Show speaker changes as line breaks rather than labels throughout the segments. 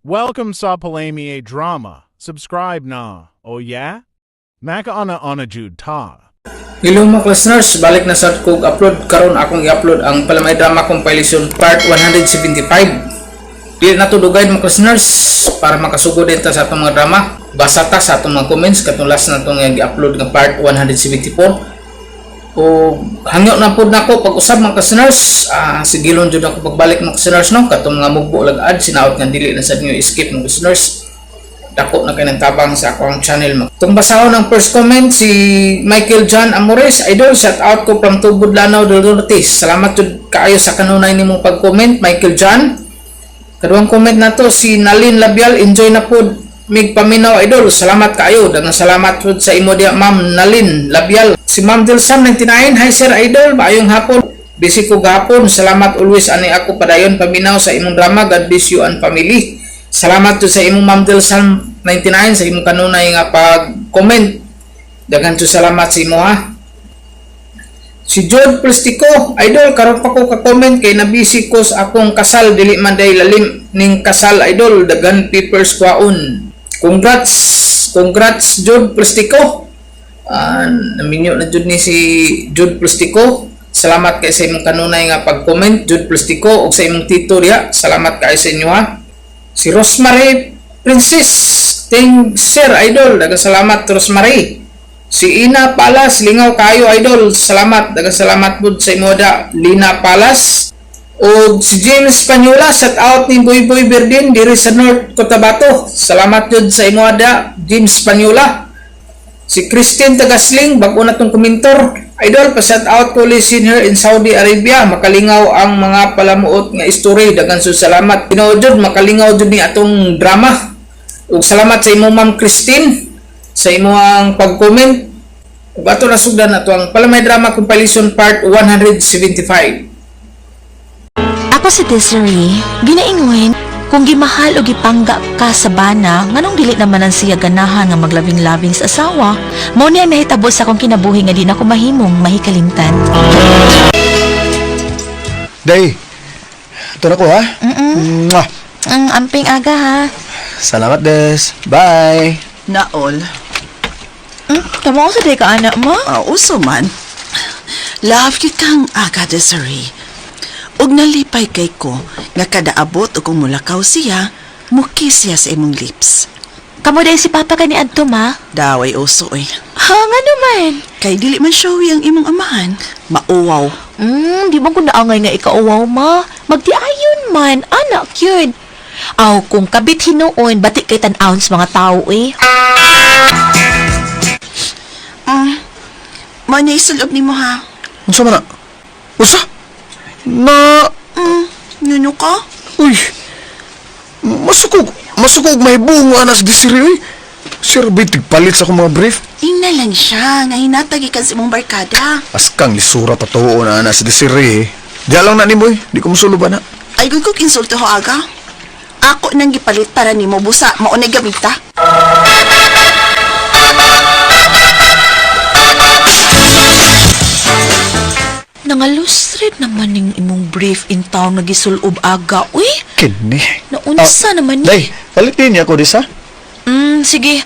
Welcome sa Palamie Drama. Subscribe na. Oh yeah? Maka ana jud ta.
Hello mga listeners, balik na sa kong upload karon akong i-upload ang Palamay Drama Compilation Part 175. Dili na to dugay mga listeners para makasugod din ta sa atong mga drama. Basa ta sa atong mga comments katong last na itong i-upload ng Part 174. O hangyo na pod nako pag-usab mga listeners. Sigilon jud ako pagbalik mga listeners no katong mga mugbo lagad sinaot nga dili na sad nyo escape mga listeners. Dako na kayo ng tabang sa akong channel. Itong basahon ng first comment, si Michael John Amores. Idol, shout out ko from Tubod Lanao del Norte. Salamat jud kaayo sa kanunay nimong pag-comment, Michael John. Kaduang comment na to, si Nalin Labial. Enjoy na po, mig paminaw, idol. Salamat kaayo. Dagang salamat po sa imo dia, Ma'am Nalin Labial. Si Ma'am Dilsam 99. Hi sir, idol. Maayong hapon. Busy ko gahapon. Salamat always ani ako padayon paminaw sa imong drama. God bless you and family. Salamat to sa imong Ma'am Dilsam 99 sa imong kanunay nga pag-comment. Daghan to salamat sa imo ha. Si John Plastico, idol, karon pa ko ka-comment kay nabisi ko sa akong kasal dili man day lalim ning kasal, idol. Daghan papers kwaon. Congrats John Plastico. Naminyo na jud ni si John Plastico. Salamat kay sa imong kanunay nga pag-comment, John Plastico, ug sa imong tito diha. Salamat kay sa inyo ha. Si Rosemary Princess, thank sir, idol. Dagang salamat Rosemary. Si Ina Palas, lingaw kayo, idol. Salamat, dagang salamat po sa imo da, Lina Palas. O si James Spanyola, shout out ni Boy Boy Berdin diri sa North Cotabato. Salamat jud sa imo da, James Spanyola. Si Christine Tagasling, bago na tong komentor. Idol, pa-shout out ko listen here in Saudi Arabia. Makalingaw ang mga palamuot nga story. Dagan so salamat. Pinood makalingaw jud ni atong drama. Ug salamat sa imo Ma'am Christine sa imo ang pag-comment. Ug ato na sugdan ato ang Palamay Drama Compilation Part 175.
Ako si Desiree, ginaingon kung gimahal o gipangga ka sa bana, nganong dili naman ang siya ganahan nga maglabing-labing sa asawa, mao niya nahitabo sa akong kinabuhi nga di na ko mahimong mahikalimtan.
Day, ito na ko ha? Mwah.
Ang amping aga ha.
Salamat Des. Bye.
Naol.
Tama ko sa day ka anak mo?
Uso man. Love yun kang aga, Desiree. Ug nalipay kay ko nga kada abot o kung mulakaw siya, mukis siya sa imong lips.
Kamo day si Papa ka ni Adto ma?
Daway uso eh.
Ha, nga naman.
Kay dili man showy ang imong amahan. Mauwaw.
Di ba ko naangay nga ikauwaw ma? Magdiayon man, anak yun. Aw, kung kabit hinuon, batik kay tan-aon sa mga tao eh.
Manya isulob ni mo ha.
Unsa man na? Usa? Na...
Nuno ka?
Uy! Masukog may bunga na sa Desiree, uy. Sir, ba'y tigpalit sa akong mga brief?
Ina lang siya, nga hinatagi ka sa imong barkada.
Askang lisura patuo na sa Desiree, eh. Di lang na ni mo, eh. Di ko masuluban na.
Ay, kung insulto ho aga. Ako nang gipalit para ni mo busa, maunay gamita.
Nangalustred naman ning imong brief in town nagisulob aga, uy.
Kini.
Naunsa naman ni.
Day, palitin niya ako, Des, ha?
Sige.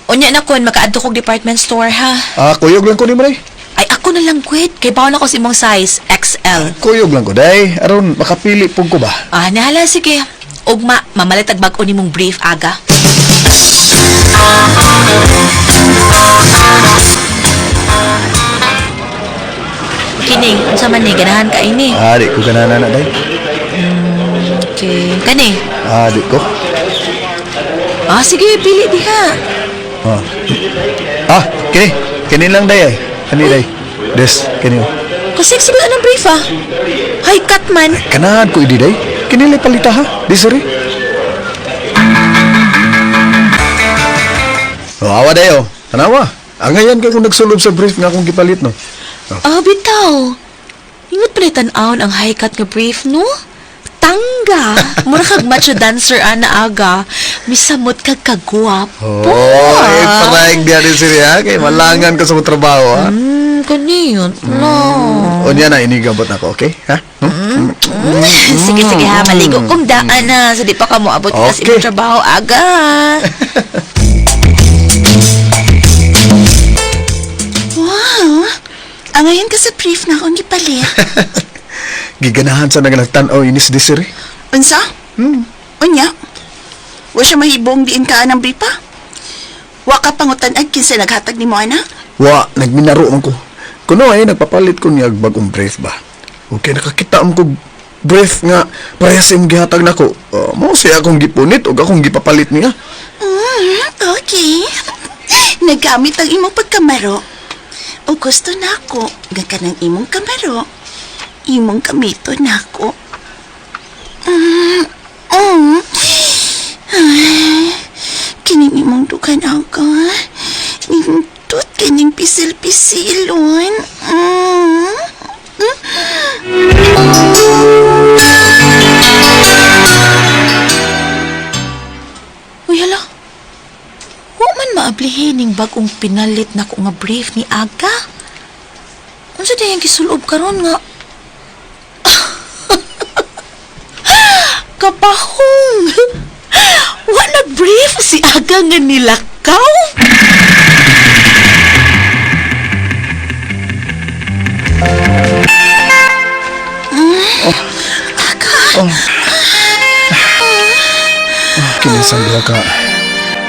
Unya na kon makaadto kog department store ha.
Kuyog lang ko ni mo, day.
Ay ako na lang quit kay bawon ako sa imong size XL.
Kuyog lang ko, day. Aron, makapili po ko ba?
Nahala sige. Ugma, mamalitag bag-o nimong brief aga. Kining, unsa man ni ganahan ka ini?
Di ko ganahan na, day.
Okay, kani.
Di ko.
Sige, pili diha.
Kini. Kini lang, day, ay. Kani, day. Des, kini, oh.
Kasi ba anong brief Hay cut man.
Kanahan ko, idi, day. Kini lang palita, ha? Desiree. Awa, day, oh. Tanawa. Angayan ka kung nagsulob sa brief nga akong gipalit, no?
Bitaw. Ingat palitan-aon ang high cut nga brief, no? Tangga. Mura kag macho dancer ana aga. Misamot kag kagwapo.
Parang di rin siya, ha? Kaya malangan ka sa trabaho, ha?
Kaniyon. No.
O niya na, inigabot na ako, okay? Ha?
Sige, sige ha, maligo kong daan na. So di pa ka mo abot ka sa
Okay.
imong trabaho aga.
Wow! Ang ngayon ka sa brief na akong gipalit.
Giganahan sa nagtanaw inis Desiree.
Unsa? Unya? Wa siya mahibong diin ka ng brief pa? Wa ka pangutan-ag kinsa naghatag ni mo, ana?
Wa, nagminaro man ko. Kuno ay nagpapalit ko niya bagong brief ba. Okay, nakakita mo ko brief nga parehas yung gihatag nako. Mao siya akong gipunit o akong gipapalit niya.
Okay. Nagamit ang imong pagkamaro. O gusto na ako, ka ng imong kamaro. Imong kamito na ako. Kining imong dukan ako. Nindot kining pisil-pisilon.
Uy, hala. Wa man maablihin ning bagong pinalit na ko nga brief ni Aga. Unsa day ang gisulob karon nga? Kapahong! Wa na brief si Aga nga nilakaw?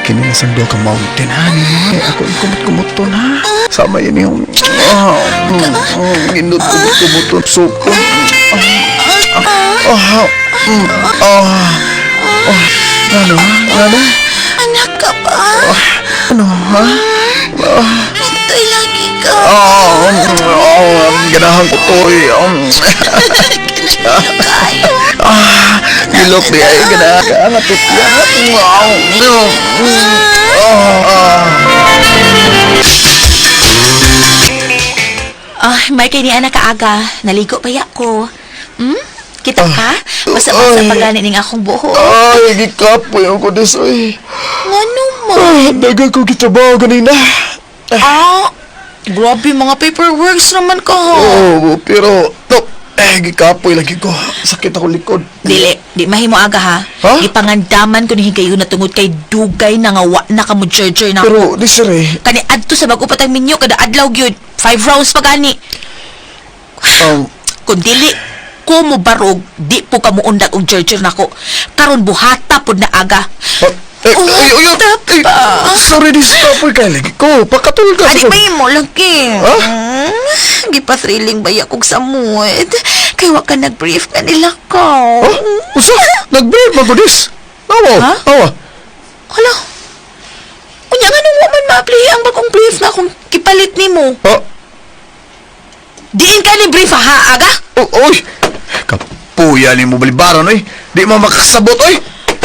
Kininasang duha ka mountain honey mo. Ako kumot-kumot to na. Sama yun yung ginut kumot-kumot suko. Ano?
Anak ka ba?
Ano ha?
Ito'y lagi ka.
Ganahan ko to eh.
Kayo.
Gilok di ay ganahan ka. Natut
May kay ni anak ka Aga. Naligo pa ya ko. Kita ka? Basa-basa pagani ning akong buho.
Ay, gikapoy ako des oy.
Ngano mo?
Daga ko kitrabaho ganina.
Grabe mga paperworks naman ka ha.
Pero gikapoy lagi ko. Sakit ako likod.
Dili, di mahimo Aga ha.
Ha?
Ipangandaman ko ni higayon na tungod kay dugay na nga wa na ka mo charger na.
Pero Desiree,
Kani adto sa bago patang minyo kada adlaw gyud 5 rounds pa gani. Kung dili ko mo barog, di po ka mo undag og charger nako. Karon buhata pud na Aga.
sorry dis kapoy kay lagi ko. Pakatulog ka.
Adik mahimo lagi.
Ha?
Gipa-thrilling ba yakog sa mood? Kay wa ka nag-brief ka nila ko.
Usa, nag-brief mo ko dis. Awa,
Ha?
awa.
Hala. Unya nga nung man ma-apply ang bagong brief na kung kipalit nimo. Diin ka ni brief ha, Aga?
Oy, kapuya ni mo balibaran oy. Di mo makasabot oy.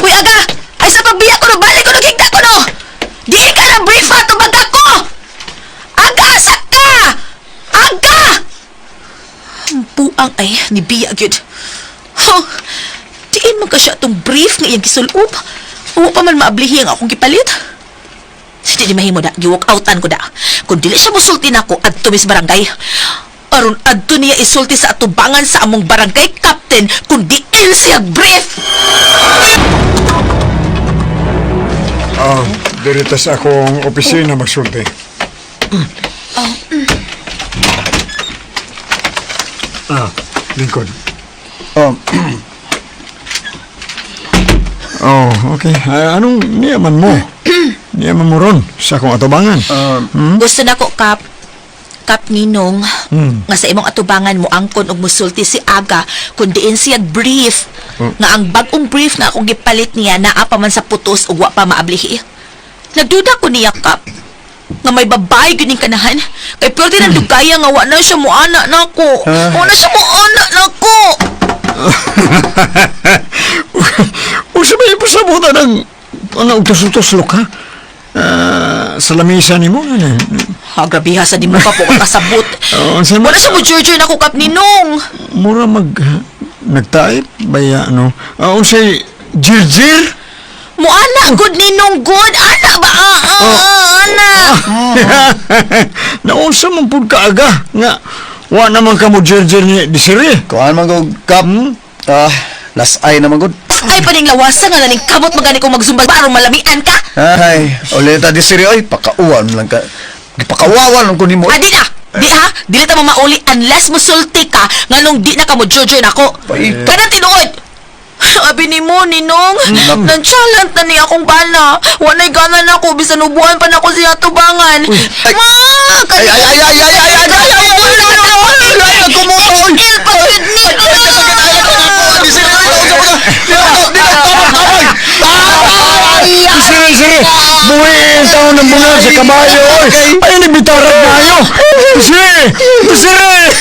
Uy, Aga! Ay sa pagbiya ko no, balik ko no, kikta ko no! Diin ka na brief ha, tumaga ko! Aga, asa ka! Aga! Ang buang ay, nibiya gyud. Diin mo ka siya itong brief nga iyang gisulob. Uwa pa man maablihi ang akong gipalit. Hindi mahimo da, giwalk outan ko da. Kung dili siya musulti na ako, adto mis barangay. Aron adto niya isulti sa atubangan sa among barangay captain kung diin siya brief.
Dirita sa akong opisina magsulti. Lingkod. Okay. Anong niyaman mo? Niyaman mo ron sa akong atubangan.
Gusto na ko, Kap Ninong, nga sa imong atubangan mo angkon og musulti si Aga kung diin siya brief. Nga ang bagong brief na akong gipalit niya naa pa man sa putos ug wa pa maablihi. Nagduda ko niya, Kap. Nga may babae gining kanahan. Kay pwede na dugaya nga wa na siya mo ana nako. Wa na siya mo ana nako.
O sabay po sa buta ng tusok-tuslok ha? Sa lamisa ni mo.
Ha, grabe ha, sa di mo pa po kasabot. Wala siya mo charger na ko, Kap Ninong.
Mura nagtaip baya unsay jirjir.
Mo ana, good Ninong, good. Ana ba? Ana.
Naunsa man pud kaaga nga Wa naman ka mo jerjer ni Desiree.
Kuan man ko kap. Last eye naman gud.
Ay, paning lawasan nga naning kamot magani kung magsumbag barong malamian ka.
Ay, ulita di siri ay pakauwan lang ka. Gipakawawan lang ko nimo.
Adi na! Di ha? Dili ta mo mauli unless musulti ka nganong di na ka mo jojoy nako.
Paita.
Kana tinuod! Abi ni mo, Ninong. Nang-challenge na niya akong bana. Wanay gana na ako, bisan ubuhan pa na ako siya tubangan. Ma!
Desiree! Buhay taon ng bunga sa kabayo, oy! Ay, nagbitarag na ayo! Desiree! Desiree!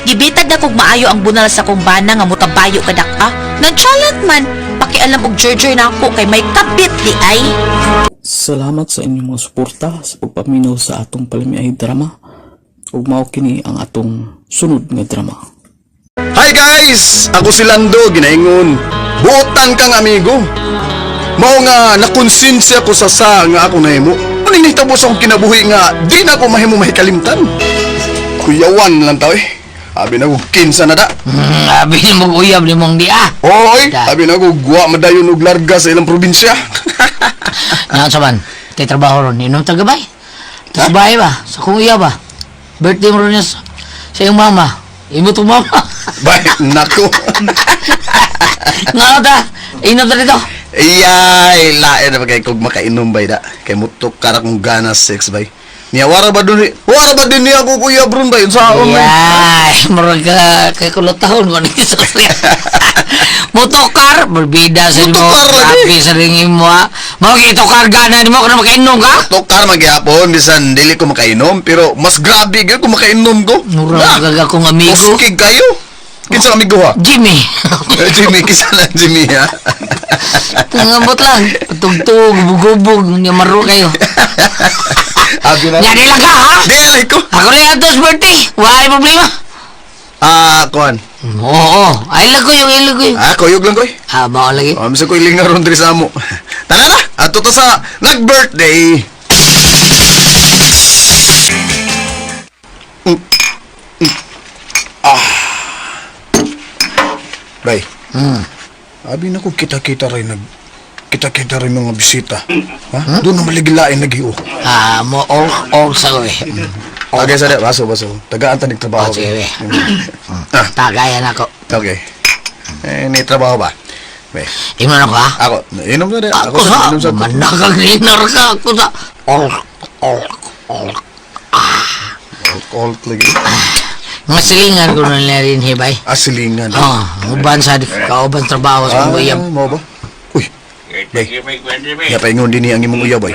Gibitag na kog maayo ang bunal sa kong bana nga mutabayo kadak ka. Nang-challenge man, pakialam og jojoy na ako kay may kapit di ay.
Salamat sa inyong mga suporta sa pagpaminaw sa atong palamiay drama ug mao kini ang atong sunod nga drama.
Hi guys! Ako si Lando, ginaingon. Buotan kang amigo. Mao nga nakonsensya ko sa nga ako nahimo. Uning nahitabo sa akong kinabuhi nga di na ako mahimo mahikalimtan. Kuyawan lang tao eh. Abi na ko kinsa na da.
Abi mo uyab ni mong di
Oy, abi na ko guwa madayon og larga sa ilang probinsya.
Nga saban, kay trabaho ron, inong tagabay. Tas bahay ba? Sa kong iya ba? Birthday mo ron niya sa iyong mama. Imo to mama.
Bay, nako.
Nga ta, inom ta dito.
Iyay, lain na kay kog makainom bay da. Kay mutok kara kong ganas sex bay. Niya wara ba dun? Wara ba din niya ako kuya Bron bay sa akon bay.
Yay, murag ka kay kulotahon mo ni Sofia. Motokar, berbeda sa mo.
Motokar lagi.
Happy sa ring mo ha. Mao kay tokar gana ni mo kana makainom ka?
Tokar magyapon bisan dili ko makainom pero mas grabe gyud kung makainom ko.
Murag gaga kong amigo.
Muskig kayo. Kinsa amigo ha?
Jimmy.
Jimmy, kisa lang Jimmy ha.
Tangabot lang. Tugtog, bugubog, niya maro kayo.
Abi na.
Jadi lang ka, ha?
Dili ko.
Ako rin ang tos birthday. Wala problema.
Kuan.
Oo. Ay, ilag ko yung.
Kuyog lang koy.
Bawa lagi.
Misa ko iling nga ron diri sa amo. Tara na. Ato to sa nag-birthday. Bay. Abi na ko kita-kita rin kita-kita rin mga bisita. Ha? Doon na maligilain nagiyo.
Mo all sa ko eh.
Okay, sada, baso. Tagaan ta nagtrabaho.
Sige, tagayan ako.
Okay. Ni trabaho ba? Bay.
Imo na ko, ha?
Ako, inom na rin.
Ako sa, manakang linar ka. Ako sa, all.
Alcohol lagi.
Mga silingan ko na rin, hibay.
Asilingan.
Uban sa kauban trabaho sa mga iyam.
Mo ba? Uy. Bay. Ya paingon din ang imong uyab ay.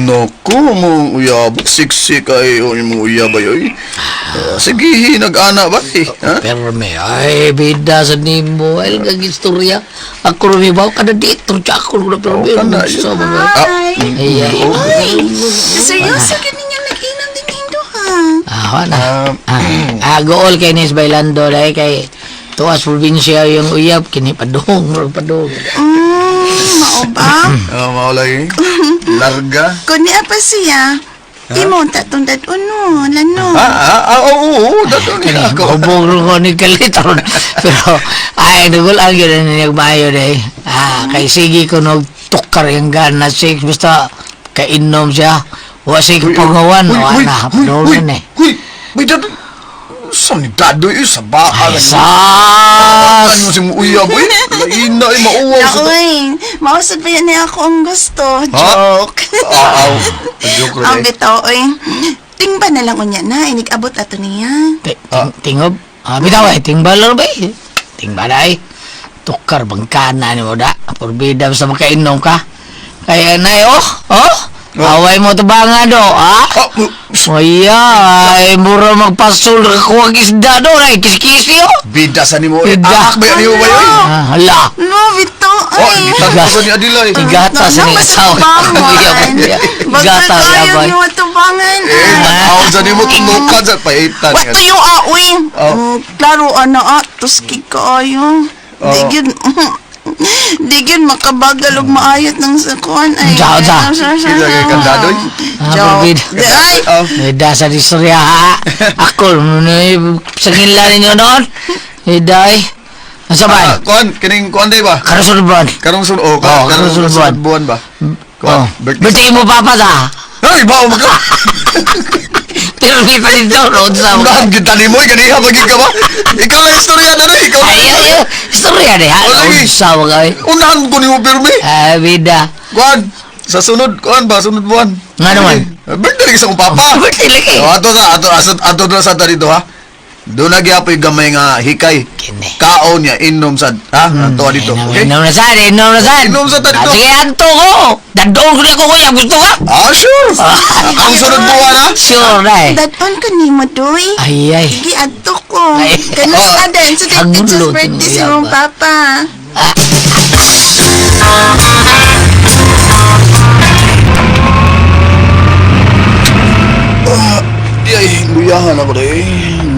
Naku, mong uyab. Siksik ay imong uyab ay. Sige, nag-ana ba? Ha?
Pero may, ay, bida sa nimo. Ay, istorya. Ako rin ba? Kada dito, ako rin pero may sa mga.
Seryoso ka ninyo nag-inom din nindo ha?
Gool kay Nis Bailando dahil kay tuwas probinsya yung uyab, kinipadong.
Mao ba?
Maulay. Larga.
Kung niya pa siya, imo tatong uno, lano.
Oo, dato niya ako.
Hubog ko ni Kaliton. Pero, ay, nagulang yun na nagmayo dahil. Kay sige ko nagtukar yung gana, six, basta kainom siya. Wasi ko pangawan, wala, panolan eh.
Uy, dato. Sanidado yun sa baka.
Sas!
Ano si mo uyab, uy? Laina ay mauwaw sa...
Uy, mausad pa yan niya ako ang gusto.
Joke. Joke rin
Ang
eh.
bitaw, uy. Tingba na lang unya na, inig-abot ato niya.
Tingob? Bitaw eh, tingba lang ba eh? Tingba na eh. Tukar bangkana ni mo da. Porbida sa makainom ka. Kaya na eh, away mo ito ba nga do, ha? Ay, mura magpasul ko ang isda do, ay kiskisi oh.
Bida sa ni mo.
Bida.
Anak ba yan ni mo ba yun?
Hala.
No, bitaw, ay.
Gitan ko ni Adila eh.
Igata sa ni asawa. Igata sa
Magkakayo
abay.
niyo atubangan.
Ako sa ni mo, tumukan sa paitan.
Basta yung uy. Klaro, ano, tuski ka ayo. Di yun, Di gyud makabagal og maayot ng sakuan ay.
Sa.
Kita kay kandadoy.
Barbid.
Di ay.
Ida sa distorya ha. Ako, sa nginla ninyo noon. Ida ay. Ang sabay.
Kining kuan day ba?
Karusunod buwan.
Karong sun
karong sunod
buwan ba?
Oh. Birthday mo papa ta.
Ay, bawo mo ka.
Pero may palito, road sa mo.
Unahan kita ni mo, ganiha magig ka ba? Ikaw ang istorya na rin, ikaw na.
Ay, istorya de ha. Road sa mo kay.
Unahan ko ni mo pirmi.
Bida.
Kuan, sa sunod, kuan ba, sunod buwan.
Nga naman.
Birthday lagi sa kong papa.
Birthday lagi.
Ato na sa dito ha. Doon na gyapoy gamay nga hikay.
Kini.
Kaon niya, inom sad. Ha? Ato dito, okay?
Inom na sad.
Inom sa dito.
Sige, anto ko. Dandoon ko na ko kuya. Gusto ka?
Ah, sure. Ang sunod buwan ha.
Sure na eh.
Daton ka ni mo, Doy.
Ay.
Sige, adto ko.
Ay.
Kanos ka din sa
Ang
teacher's
gulo,
birthday
tinuya
sa mong
ba?
papa.
Ay, luyahan ako day.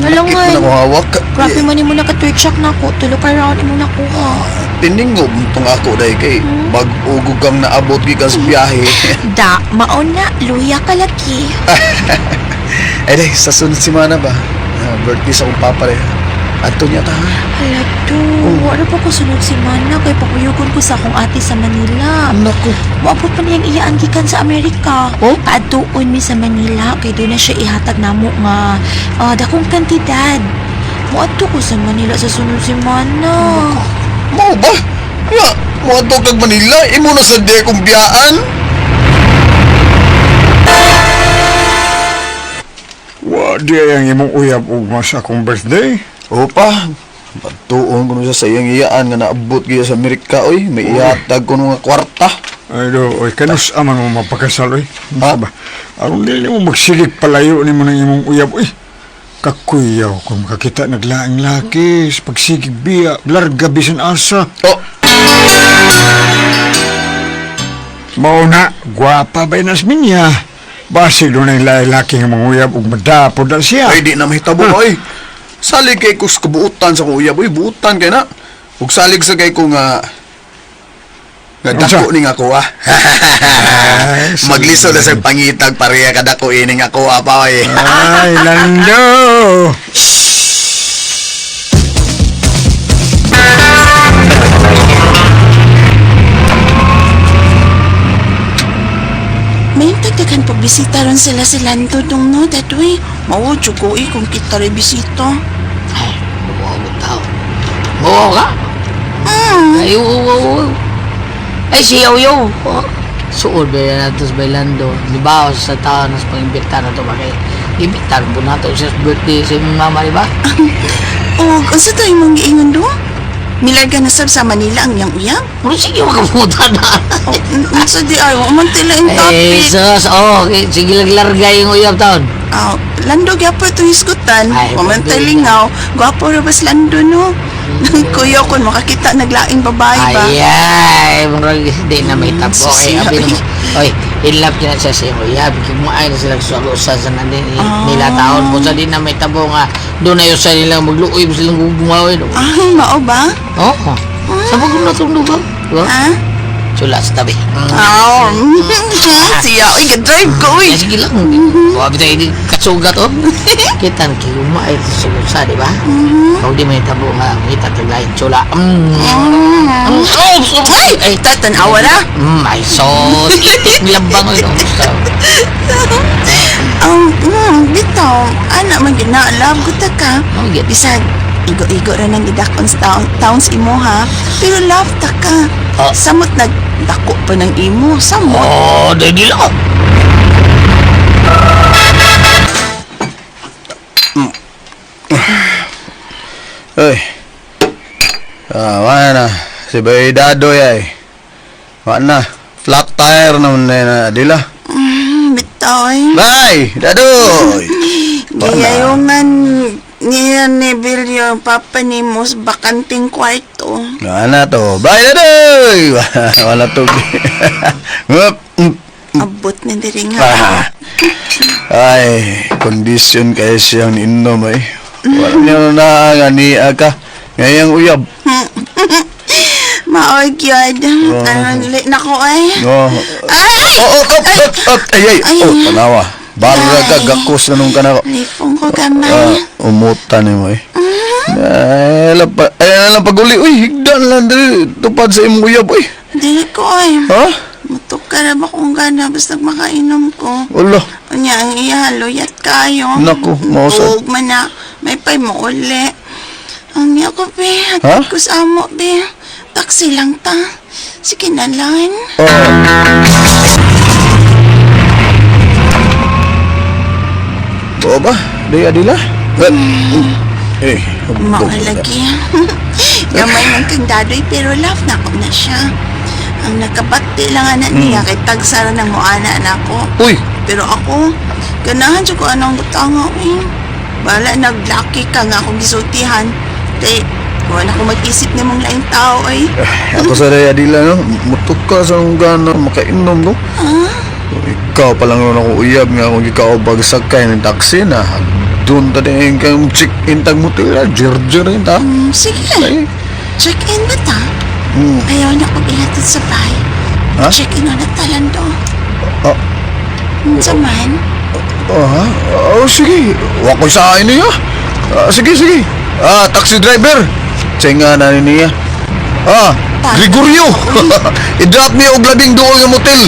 Alam nga.
Sakit na ko hawak.
Grabe man mo naka-third na ko. Tulo ka round mo nakuha.
Tiningog itong ako day kay bag-ugog kang naabot gikan sa biyahe.
Da, mauna, luya ka laki.
Ay day, sa sunod simana ba? Birthday sa akong papa day. Ato niya ta ha?
Hala to, wala pa ko sunod si Mana kay pakuyugon ko sa akong ate sa Manila.
Naku.
Maabot pa niyang iyaan gikan sa Amerika.
Oh?
Paadtuon mi sa Manila kay doon na siya ihatag namo nga dakong kantidad. Muadto ko sa Manila sa sunod si Mana.
Mau ba? Ya, mo ato kag Manila, imo na sa di kong biyaan.
Wa di ang imong uyab ugma sa akong birthday.
Opa, pagtuon ko na siya sa iyang iyaan nga naabot giya sa Amerika, oy. May ihatag ko nga kwarta.
Ay do, oy kanus aman mo mapakasal oy.
Ha?
Ba? Aron dili mo magsigig palayo nimo ng imong uyab oy. Kakuyaw kung makakita naglaing laki sa pagsigig biya, larga bisan asa.
Oh,
Mauna, gwapa ba inas minya? Basi doon ang lalaki ng mga uyab ug madapod na siya.
ay di na mahitabo, oy. Salig kay ko sa kabuutan sa kong uyab, oy. Buutan kay na. Ug salig sa kay ko nga dako ning ako, ah. Magliso na sa pangitag pareha ka dako ining ako, pa, oy.
Ay, Lando!
May tagdagan pagbisita ron sila si Lando dong no, Dadoy. Mao, tsukoy kung kita rin bisita.
Ay, buwaw mo tao. Buwaw ka? Ay, ay, si Yoyo. Suod ba yan natin sa Bailando? Di ba ako sa tao na sa pang-imbita na ito bakit? Imbita po na ito sa birthday sa imong mama, di ba?
O, kung sa tayo mong giingon do? Milarga na sab sa Manila ang iyang uyab?
Pero sige, makapunta na.
Sa di ay, waman tila yung
Eh,
topic.
sus, okay. Sige, larga yung uyab taon.
Lando, gwapo itong hisgutan.
Ay,
Waman
baby.
talingaw. Gwapo rin bas Lando, no? Kuya ko, makakita naglaing babae ba?
Ay, murag di na may tabo. Ay,
Siya,
abi mo. Oy, in love ka na siya sa iyong uyab. Kumain na silang sa nandin nila taon. Kung sa di na may tabo nga, doon na yun sa nilang magluoy, silang gumawin.
Mao ba?
Oo. Sa pag na itong lugaw. Diba? Sula sa tabi.
Siya, uy, ga-drive ko, uy.
Ay, sige lang. Wabi tayo di katsugat, oh. Kita na kayo kumain sa susa, di ba? Kung di may tabo nga, kita tagayin sula.
Ay, tanawa na.
Ay, sos. Itik nilabang ito.
Bitaw, anak man ginaalab ko ta ka. Bisag, igo-igo rin ang idakon sa taon sa imo ha. Pero love ta ka. Samot nagdako pa ng imo. Samot.
Oh, dahil lang.
Ay. Wala na. Si Bay Dadoy ay. Wala na. Flat tire naman na dila.
Bitaw ay.
Bay, Dadoy!
Gayayungan niya ni Bill yung papa ni mo sa bakanting kwarto.
Wala na to. Bay, Dadoy! Wala to.
Abot na diri nga.
Ay, kondisyon kayo siyang inom ay. Wala niya na nga ni Aka. Ngayang uyab.
Maoy gyud. Late na ko ay.
Oh.
Ay!
Ay. Oh, panawa. Barra ka, gakos na nung ka na.
Lipong ko gamay.
Umutan mo eh. Alam pag-uli. Uy, higdan lang dali. Tupad sa imong uyab, uy.
Dili ko ay.
Ha?
Mutok ka na ba kung gana basta makainom ko?
Wala.
Unya, ang ihaluyat kayo.
Naku, mausad.
Huwag man na. May pay mo uli. Ang niya ko, be.
Ha?
Hatid ko sa amo, be. Taksi lang ta. Sige na lang.
Oo ba? Daya dila? Eh,
Makalagi. Gamay ng kang dadoy pero love na ko na siya. Ang nakabati lang anak niya kay tagsara ng muana na ako.
Uy!
Pero ako, ganahan siya ko anong butanga eh. Bala naglaki ka nga akong gisultihan. Kaya wala ko mag-isip ni mong laing tao ay.
Ako sa daya dila, no? Mutok ka sa nung gana, makainom, no? Ikaw pa lang naman ako uyab nga kung ikaw bagsakay ng taxi na doon ta din kang check-in tag motel, jer-jer rin ta.
Sige.
Ay.
Check-in ba ta? Ayaw na kong ihatid sa bahay.
Ha?
Check-in na talan do.
Ah.
Sa man?
Sige. Wakoy sa akin niya. Sige. Taxi driver. Tsenga na niya. Gregorio. I-drop me og labing dool nga motel.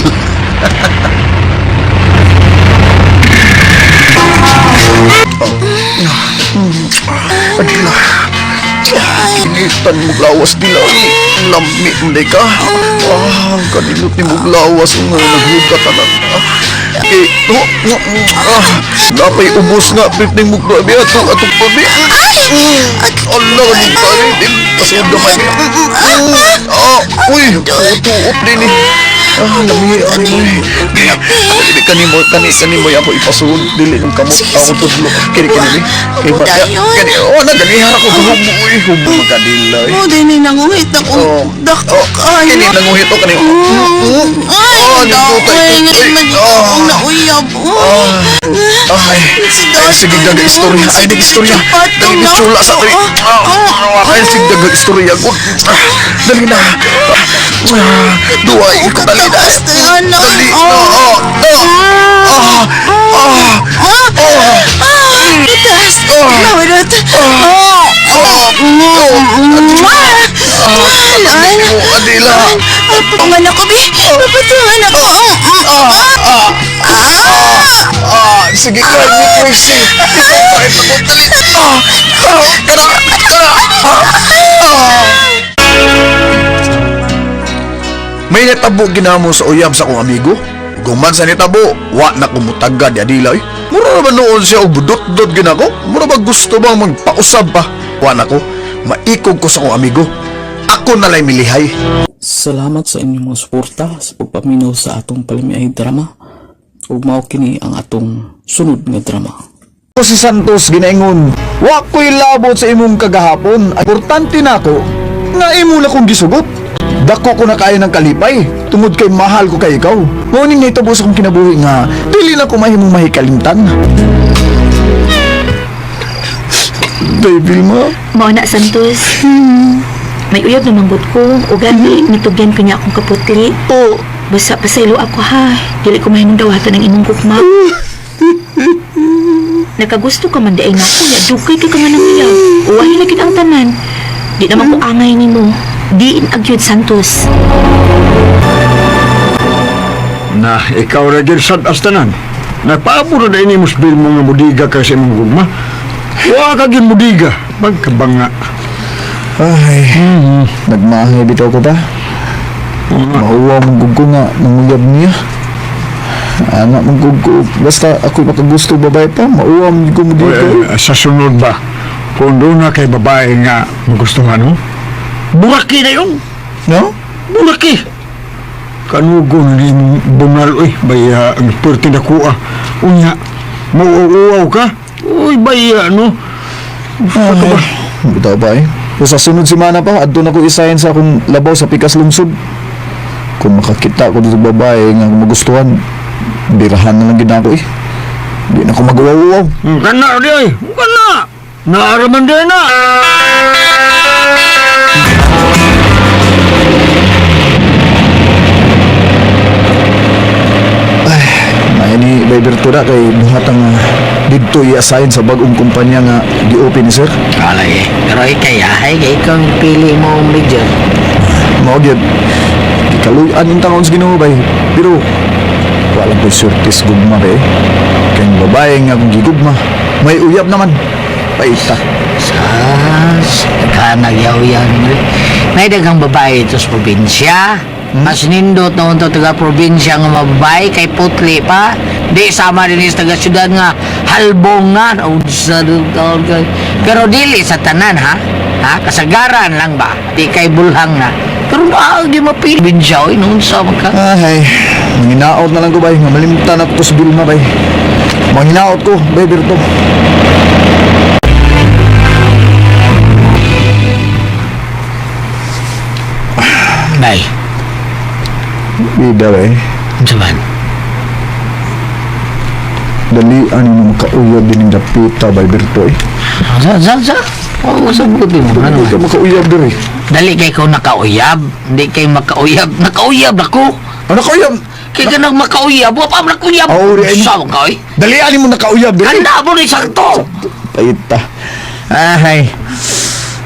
Kinitan mo lawas nila. Lami hindi ka. Kanilot ni mo lawas nga naghugat na. Napay ubos nga pitning mo grabe atong pabi. Allah ni kani din pasud gamay. Uy, tuot din ni. Lami ani mo. Dili kanimo ako ipasud dili ng kamot ako tudlo. Kini kay ba. Kani na ganihan ako hubog uy hubog magkadila.
Din ni nanguhit ako. Dako kayo.
Kini nanguhit ko kanimo.
Nauyab.
Sige daga istorya. Ay dig istorya. Dali istorya sa tri. Ay sige daga istorya ko. Dali na. Duay ko dali na. Dali.
Itas. Nawarot.
Adila.
Patungan ako, Bi. Patungan ako.
Sige ka, ni Percy. Ikaw pa ito mo May natabo ginamo sa uyab sa akong amigo. Guman sa nitabo, wa na kumutagad ya dila. Mura ba noon siya og budot-dot ginako? Mura ba gusto bang magpausab pa? Wa na ko, maikog ko sa akong amigo. Ako na lay milihay.
Salamat sa inyong mga suporta sa pagpaminaw sa atong palimiay drama. Ug mao kini ang atong sunod nga drama.
Ako si Santos ginaingon, wa ko'y labot sa imong kagahapon. Importante nako nga imo na kong gisugot. Dako ko na kaya ng kalipay, tungod kay mahal ko kay ikaw. Ngunit nahitabo sa kong kinabuhi nga, dili na ko mahimong mahikalimtan. Baby mo?
Mao na Santos. May uyab na manggod ko. O gani, nitugyan ko niya akong kaputi. Basta pasaylo ako ha. Dili ko mahimong dawatan ng imong kukma. Nakagusto ka man daay nga ako. Dugay ka nga ng uyab. Uwahi lagi ang tanan. Di naman ko angay ni mo. Diin agyod Santos.
Na, ikaw ra gyud sad astanan. Nagpaabot na ini musbil mo nga mudiga ka sa imong gugma. Wa ka gyud mudiga, magkabanga.
Ay, nagmahay bitaw ko ba? Mauwa mong gugo nga nanguyab niya. Anak mong gugo, basta ako makagusto babae pa, mauwa mong gugo mo dito.
Sa sunod ba, kung doon na kay babae nga magustuhan mo, buraki na yun.
No?
Buraki. Kanugo na rin bunal, baya ang perti na kuha. Unya, mauuaw ka? Baya, no?
Bitaw ba Kung sa sunod simana pa, adto na ko isahin sa akong labaw sa Pikas Lungsod. Kung makakita ko dito babae nga magustuhan, birahan na lang gina ako Di na ko magawawaw.
Kana di ay, kana. Naaraman din na.
kada kay buhatang dito i-assign sa bagong kumpanya nga gi-open ni sir.
Wala eh. Pero kay ikaw yung pili mo ang medyo.
Mao gyud. Ikaluyan yung tangon sa Ginoo bay. Pero wala ko surtis gugma ba eh. Kaya babae nga kung gigugma, may uyab naman. Paita.
Sas, naghanagyaw-yaw mo. May dagang babae ito sa probinsya. Mas nindot na unto taga-probinsya nga mababae kay putli pa. Di sama din is taga-syudad nga halbongan. Pero dili sa tanan ha? Ha? Kasagaran lang ba? Di kay bulhang na. Pero di mapili. Probinsya, noon sa magka.
Ay, manginaot na lang ko bay. Nga malimtan ako sa Vilma bay. Manginaot ko, bay Berto.
Nay,
Bida bay.
saban.
Dali ani mo makauyab din yung dapita bay Berto eh.
Sa. Oo, sabuti mo. Ano?
Hindi ka makauyab din eh.
Dali kay ko nakauyab. Hindi kay makauyab. Nakauyab ako.
Ano kauyab?
Kaya ka nang makauyab. Wa pa nakuyab.
Oh, di ay-
Saan ka eh?
Dali ani mo nakauyab din eh.
Handa mo ni sakto.
Paita. Ay.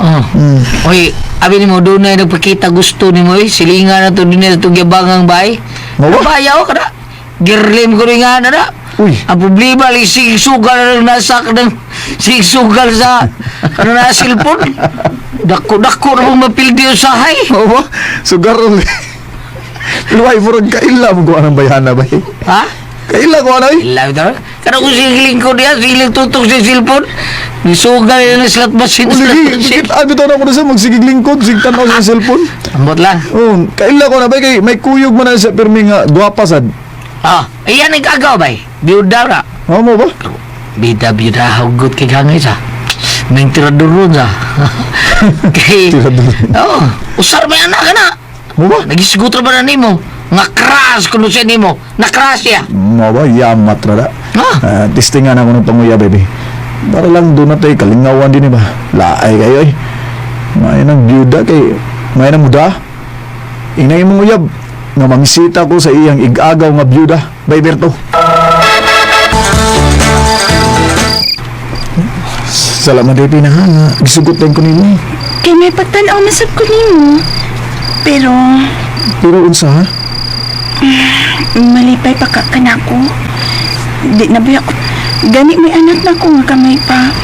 Oh. Oy, abi ni mo doon na nagpakita gusto ni mo eh. Silingan na to din na itong yabangang bay.
Mawa?
Bayaw ka na. Girlim ko rin nga na.
Uy.
Ang problema, sigsugal na lang nasa sigsugal sa ano na silpon. Dako-dako na mong mapildi yung sahay.
Oo ba? Sugarol eh. Luway, murag kaila mo gawa ng bayana ba eh.
Ha?
Kaila ko ano eh.
Ilaw ito. Kaya kung sigiling ko niya, sigiling tutok sa silpon. Nisugal na slot machine.
Sige, sikit ano to na ko na sa magsigig lingkod, sigtan ako sa cellphone.
Ambot lang.
Oh, kaila ko na ba kay may kuyog man na sa pirmi nga duwapa sad.
Ah, iyan ang kagaw ba? Biyuda ra.
Ano mo ba?
Bida, hugot kay kangay sa. May tiradurun sa. Kay...
Tiradurun.
Oo, usar may anak ka na.
Mo ba?
Nagisigutra ba na nimo? Nga crash kung siya nimo. Na-crash siya.
Mo ba? Yamat rada. Testingan ako ng panguya, baby. Para lang doon na tayo kalingawan din ba? Laay kayo eh. May nang byuda kay... May nang muda. Inay mong uyab. Nga mangisita ko sa iyang igagaw nga byuda. Bay Berto. Salamat day pinaha nga. Gisugutan ko nimo.
Kay may pagtanaw masab ko nimo. Pero,
Pero unsa ha?
malipay pa ka kanako. Di na ba ako. Gani may anak na ko nga kamay pa.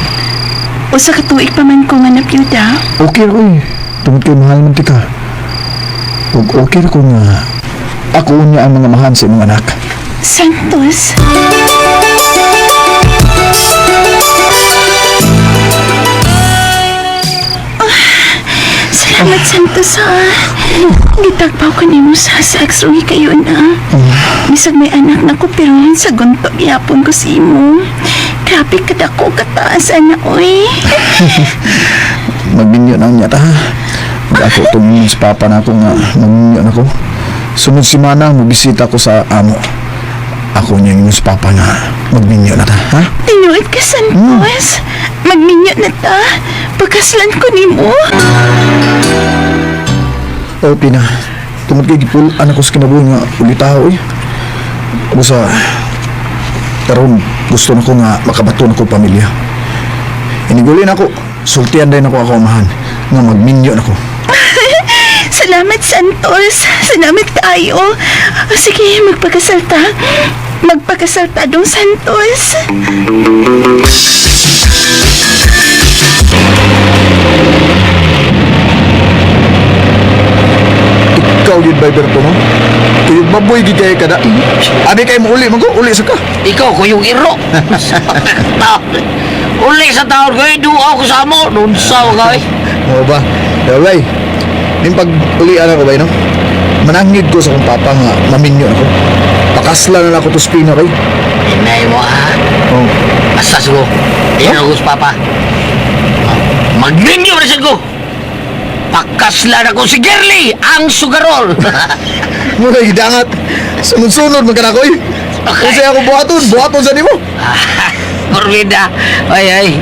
O sa katuig pa man ko nga napyuda.
Okay ra ko eh. Tungkol kay mahal man tika. Ug okay ra ko nga ako unya ang mga mahan sa imong anak.
Santos. Salamat, Santos, ha. Gitagpaw ko ni mo sa ex-roy kayo na. Bisag may anak na ko, pero sa gunto, gihapon ko si mo. Grabe ka dako kataas, ana, oy.
Magbinyo na niya ta ha. Ako tumingin sa papa na ako nga magbinyo na ko. Sunod simana magbisita ko sa amo. Ako niya yung sa papa nga magbinyo na ta ha.
Tinuod ka, Santos. Magminyo na ta. Pagkaslan ko ni mo.
O pina. Tungod kay gipul anak ko sa kinabuhi nga ulitaw eh. Busa karon gusto na ko nga makabato na ko pamilya. Inigulin ako. Sultian din ako amahan nga magminyo na ko.
Salamat, Santos. Salamat tayo. Sige, magpagkasalta. Magpagkasalta dong Santos.
Ikaw yun ba Berto no? Tuyog baboy gid kay kada. Abi kay mo uli uli sa ka.
Ikaw ko yung iro. Uli sa taon ko, duwa ko sa mo. Doon sa ka eh.
Oo ba? Daway. Ning pag ulian ako ba no? Manangid ko sa akong papa nga maminyo ako. Pakasla na ako to spina kay.
Inay mo ha.
Oh.
Asas ko. Inagus papa. Magninyo na siya ko. Pakaslan ako si Girly, ang sugarol.
Muna hidangat. Sunod-sunod magkana ko eh. Kasi ako buhaton sa nimo.
Corvida, ay.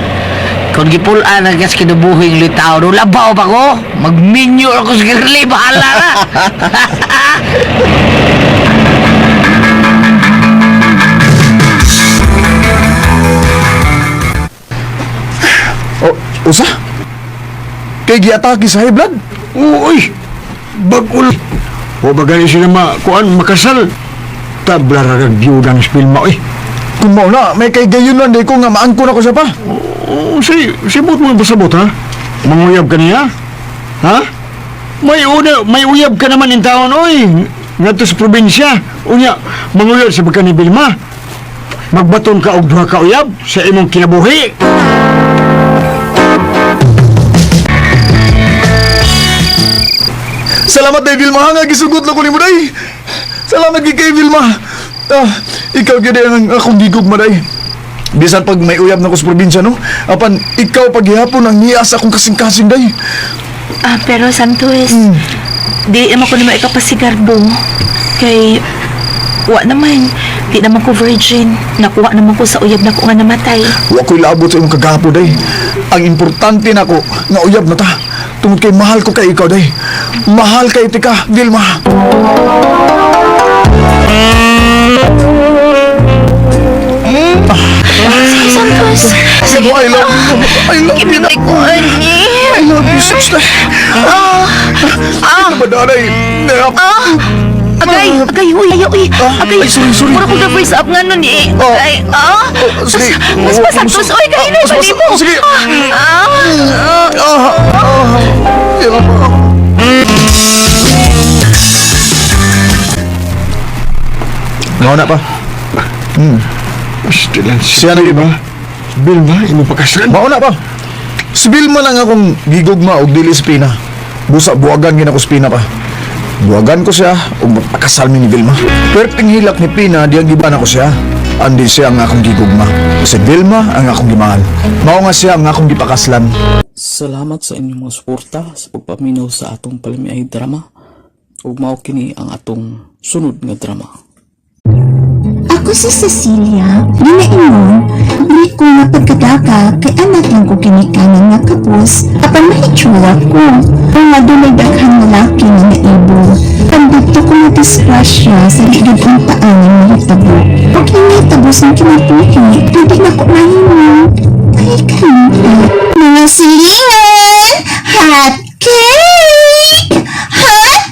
Kung gipulaan na gas kinabuhing litaw, no, labaw pa ko. Magminyo ako si Girly, bahala na.
Usa? Kay giatake sa high blood?
Uy, bagul. O ba gani sila makasal? Tabla ra kag biyudang spilma, oy.
Kung mao na, may kay gayunan di ko nga maangko na ko siya pa.
Oo, si bot mo basabot, ha? Manguyab ka niya? Ha? May uyab ka naman in taon, oy. Nga sa probinsya. Unya, manguyab sa pagka ni Vilma. Magbaton ka og duha ka uyab sa imong kinabuhi.
Salamat day Vilma nga gisugot na ko nimo day. Salamat gid kay Vilma. Ikaw gyud ang akong gigugma day. Bisan pag may uyab na ko sa probinsya no, apan ikaw paghihapon ang nias akong kasing-kasing day.
Pero Santos, di naman ko naman ikapasigarbo. Kay, wa naman. Di naman ko virgin. Nakuha naman ko sa uyab na ko nga namatay.
Wa ko'y labot sa imong kagapo day. Ang importante nako nga uyab na ta. Tungod kay mahal ko kay ikaw day. Mahal kay tika, Vilma.
Santos, sige
I love you. I love you na.
ko, ani.
I love you, sister. Ano ba daray?
Agay, uy. Agay,
Ay, sorry.
mura ko na-freeze up nga nun eh. Ay,
Sige.
mas Santos, uy, kayo na, bali mo.
Sige. Ngaw na pa.
Basta lang
Siya na iba.
Vilma, imo pakasalan.
Mauna pa. Si Vilma lang akong gigugma og dili spina. Busa buwagan gina ko spina pa. Buwagan ko siya og magpakasal mi ni Vilma. Perting hilak ni Pina diang giban ako siya. Andi siya ang akong gigugma. Si Vilma ang akong gimahal. Mao nga siya ang akong gipakaslan.
Salamat sa inyong mga suporta sa pagpaminaw sa atong palamiay drama. Ug mao kini ang atong sunod nga drama.
Ako si Cecilia, ginaingon, di ko nga pagkadaka kay anak lang ko kinikanan nga kapos, apan mahitsura ko. Mga dunay daghang lalaki nga naibo. Pagdito ko na disgrasya sa ligid ang paan ng mahitabo. Pag hinitabos ang kinabuhi, hindi na ko mahimong. Ay, kanta. Mga silingan! Hot cake! Hot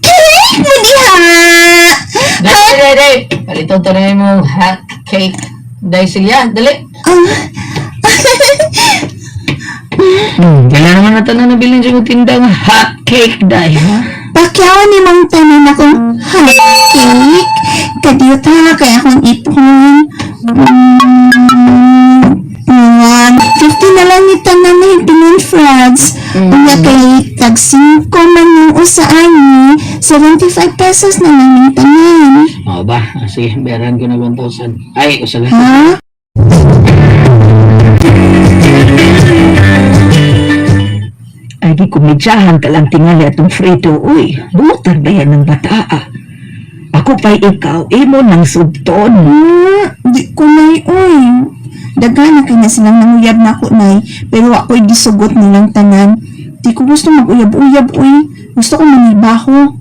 cake! Madiha!
Day. Palito to na mo hot cake. Day Silya, dali. Kailan naman natin na nabilin sa mga tinda nga hot cake, Day, ha?
Pakyawan ni mong tanan akong hot cake. Kadiyot ha, kaya akong ipon. 50 na lang ni tanan na hipinin frogs. Unya kay tag 5 man yung usaan 75 pesos na lang yung tanan.
O ba? Sige, bayaran ko na 1,000. Ay, usala.
Ha?
Ay di kumidyahan ka lang tingali atong frito, uy. Butar ba yan ng bataa? Ako pa'y ikaw, imo ng subton.
Di ko nay, uy. Dagana kanya silang nanguyab na ako, nay. Pero ako'y gisugot nilang tanan. Di ko gusto mag-uyab-uyab, uy. Gusto ko manibaho.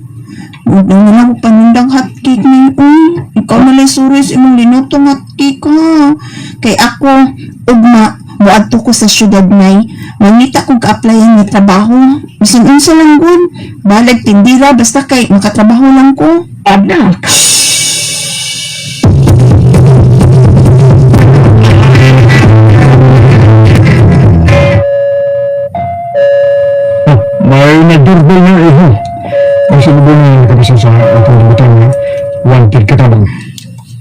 Huwag na lang ako panindang hotcake na yun, uy. Ikaw na lang suris imong linutong hotcake, ha. Kay ako, ugma, muadto ko sa syudad, nay. Mangita kong ka-applyan na trabaho. Bisan unsa lang gun. Balag tindira, basta kay makatrabaho lang ko.
Anak,
May nagdurbel na iho. Ang sinubo na yung kabisan sa atong libutan na wanted katabang.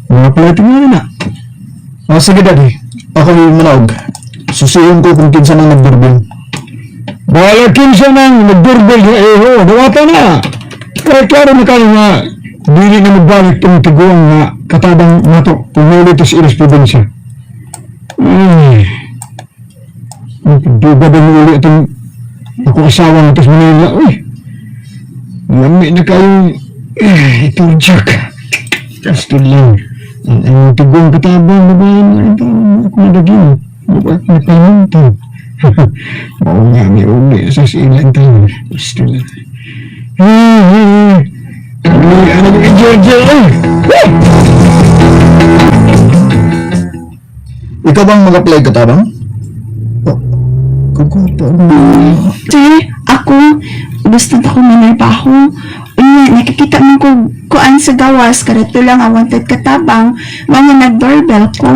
Mga palating nga na.
Sige daddy, ako yung manaog. Susiyon ko kung kinsa nang nagdurbel.
Bahala kinsa nang nagdurbel na iho. Dawata na. Kaya klaro na kayo nga dili na magbalik itong tiguang nga katabang nato umulit sa ilas probinsya. Duga ba nuli itong ako asawa ng tas Manila, uy. Lami na kayo, iturjak. Kasto lang. Ang tigong katabang, babayan nga ito. Ako nadagin. Babayan na pamuntan. Oo nga, may uli sa silang tayo. Kasto lang. Ano yung Georgia, eh?
Ikaw bang mag-apply katabang?
Kagwapa mo.
Sir, ako, gusto na ako manarbaho. Unya, nakikita mo ko kuan sa gawas, karato lang wanted katabang, mga nag-doorbell ko.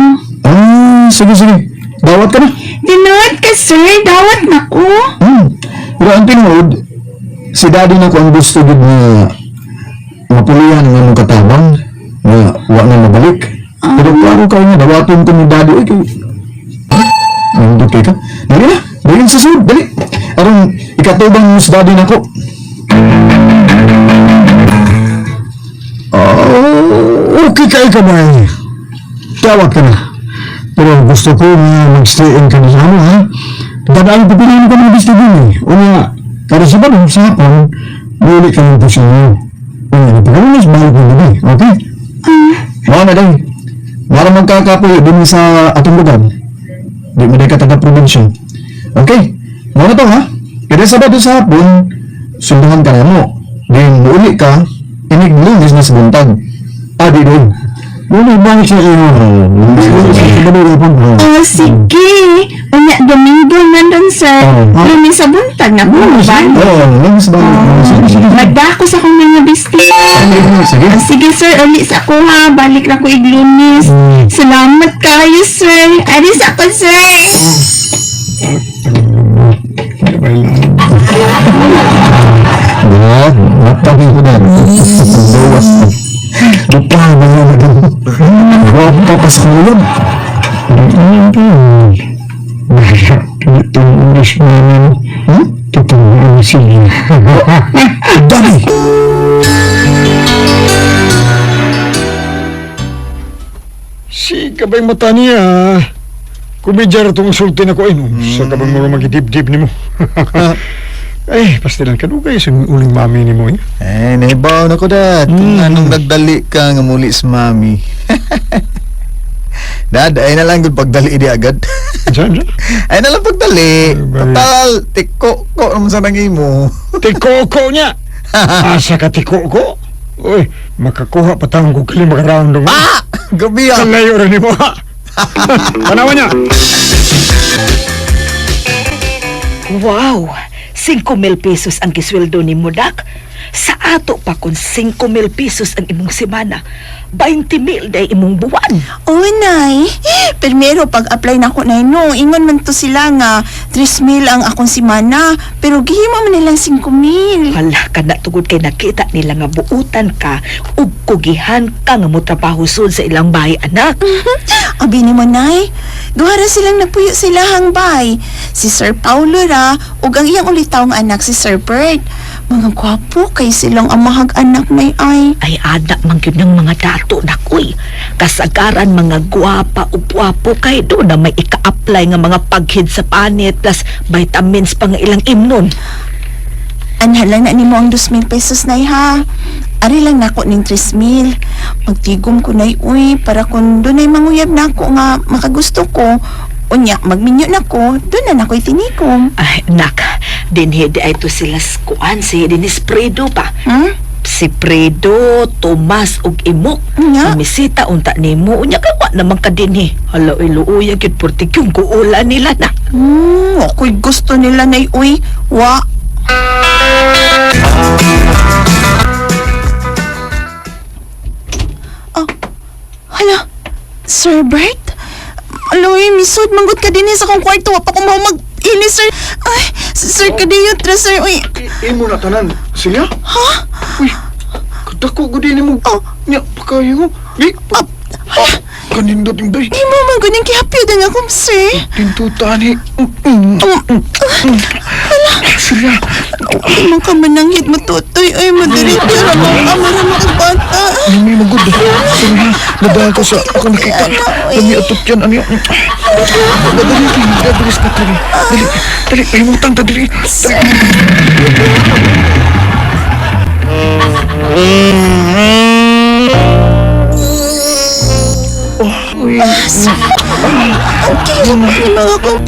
Sige, sige. Dawat ka na.
Tinuod ka, sir, dawat na ko.
Pero ang tinuod, si daddy na ko ang gusto gid na mapulihan ng among katabang na wa na mabalik. Pero klaro ka nga, dawatin ko ni daddy. Ay, kay... Nandun kay ka. Dali na, dali sa sunod, dali. Aron, ikatubang mo si daddy na ko. Okay ka ba? Tawag ka na. Pero gusto ko na mag-stay in ka na sa ano, ha? Dadaan ko pinahin ka ng gusto din eh. O nga, para sa ba sa hapon, muli ka ng pusin mo. O nga, napagalunas, balik mo na okay? Mga na lang. Para magkakapoy din sa atong lugar. Di mo na ka taga-provinsya. Okay? Mga na to, ha? Kaya sa ba sa hapon, sunduhan ka na mo. Then, muli ka, inig-lunis na sa buntag. Di doon. Muli, balik siya kayo.
Sige. Unya, Domingo nandun, sir. Lumin sa buntag na ko, ba?
Lumis ba?
Magdako sa akong mga bistis.
Sige.
Sige, sir, ulit sa ako, ha. Balik na ko iglunis. Salamat kayo, sir. Alis ako, sir.
Matagi ko na. Dawas. Lupa na yan. Papas ko yun. Itong oras mo naman. Tutulungan sila. Dami! Si kabay mata niya. Kumidjar itong sulti na ko. Sa kabang mo magidib-dib ni mo. Ay, pastilan ka doon kayo sa uling mami ni mo.
Naibaw na ko, Dad. Anong nagdali ka nga muli sa mami? Dad, ay na lang yung pagdali di agad.
Diyan?
Ay na lang pagdali. Patal, tiko-ko naman sa nangi mo.
Tiko-ko niya? Asa ka tiko-ko? Uy, makakuha pa tayong kukili makaround doon.
Gabi ah!
Kalayo rin ni mo, ha? Panawa niya!
Wow! 5,000 pesos ang kisweldo ni Mudak. Sa ato pa kung 5,000 pesos ang imong semana, 20,000 day imong buwan.
Oh, nay. Primero, pag-apply na ko na no, ingon man to sila nga 3,000 ang akong simana, pero gihimo man nilang 5,000.
Hala ka na tugod kay nakita nila nga buutan ka ug kugihan ka nga mo trabaho sud sa ilang bahay, anak.
Abi ni mo, nay. Duhara silang napuyo sa ilahang bay. Si Sir Paulo ra, ug ang iyang ulitawng anak si Sir Bert. Mga gwapo kay silang amahag anak may ay.
Ay anak man gyud ng mga dato nakoy. Kasagaran mga gwapa ug gwapo kay do na may ika-apply nga mga paghid sa panit plus vitamins pa nga ilang imnon.
Anhalan na nimo ang 2,000 pesos, nay, ha. Ari lang nako ning 3,000. Magtigom ko, nay, uy, para kung doon ay manguyab na ako nga makagusto ko. Unya, magminyo na ko, doon na nako'y tinikom.
Ay, nak, dinhidi ay to sila skuan, si Dinis Predo pa. Si Predo, Tomas, ug Imok.
Nga?
Misita, unta ni mo, unya kawa naman ka dinhi. Hala, iluuya, yun, portik yung kuula nila na.
Ako'y gusto nila, nay, uy. Wa. Hala, Sir Bert? Aloy, misod, manggut ka din sa akong kwarto. Wa pa ko mag-inis, sir. Ay, sir, kadiyot ra, sir. Uy.
Imo na tanan. Siya?
Ha?
Uy, kadako ko din mo. Nya, pakayo mo. Kanindot yung day.
Di mo man ganyan kihapyo din ako, sir.
Tintutan eh.
Hala.
Siya.
Di mo ka mananghit matutoy. Ay, madiretso ra mo. Amara mo ang bata.
Hindi mo good. Sorry, nadaan ko sa ako nakita. Dami atot yan. Ano yun? Dali ka. Dali. Ay mo tang. Dali.
Okay, mga kong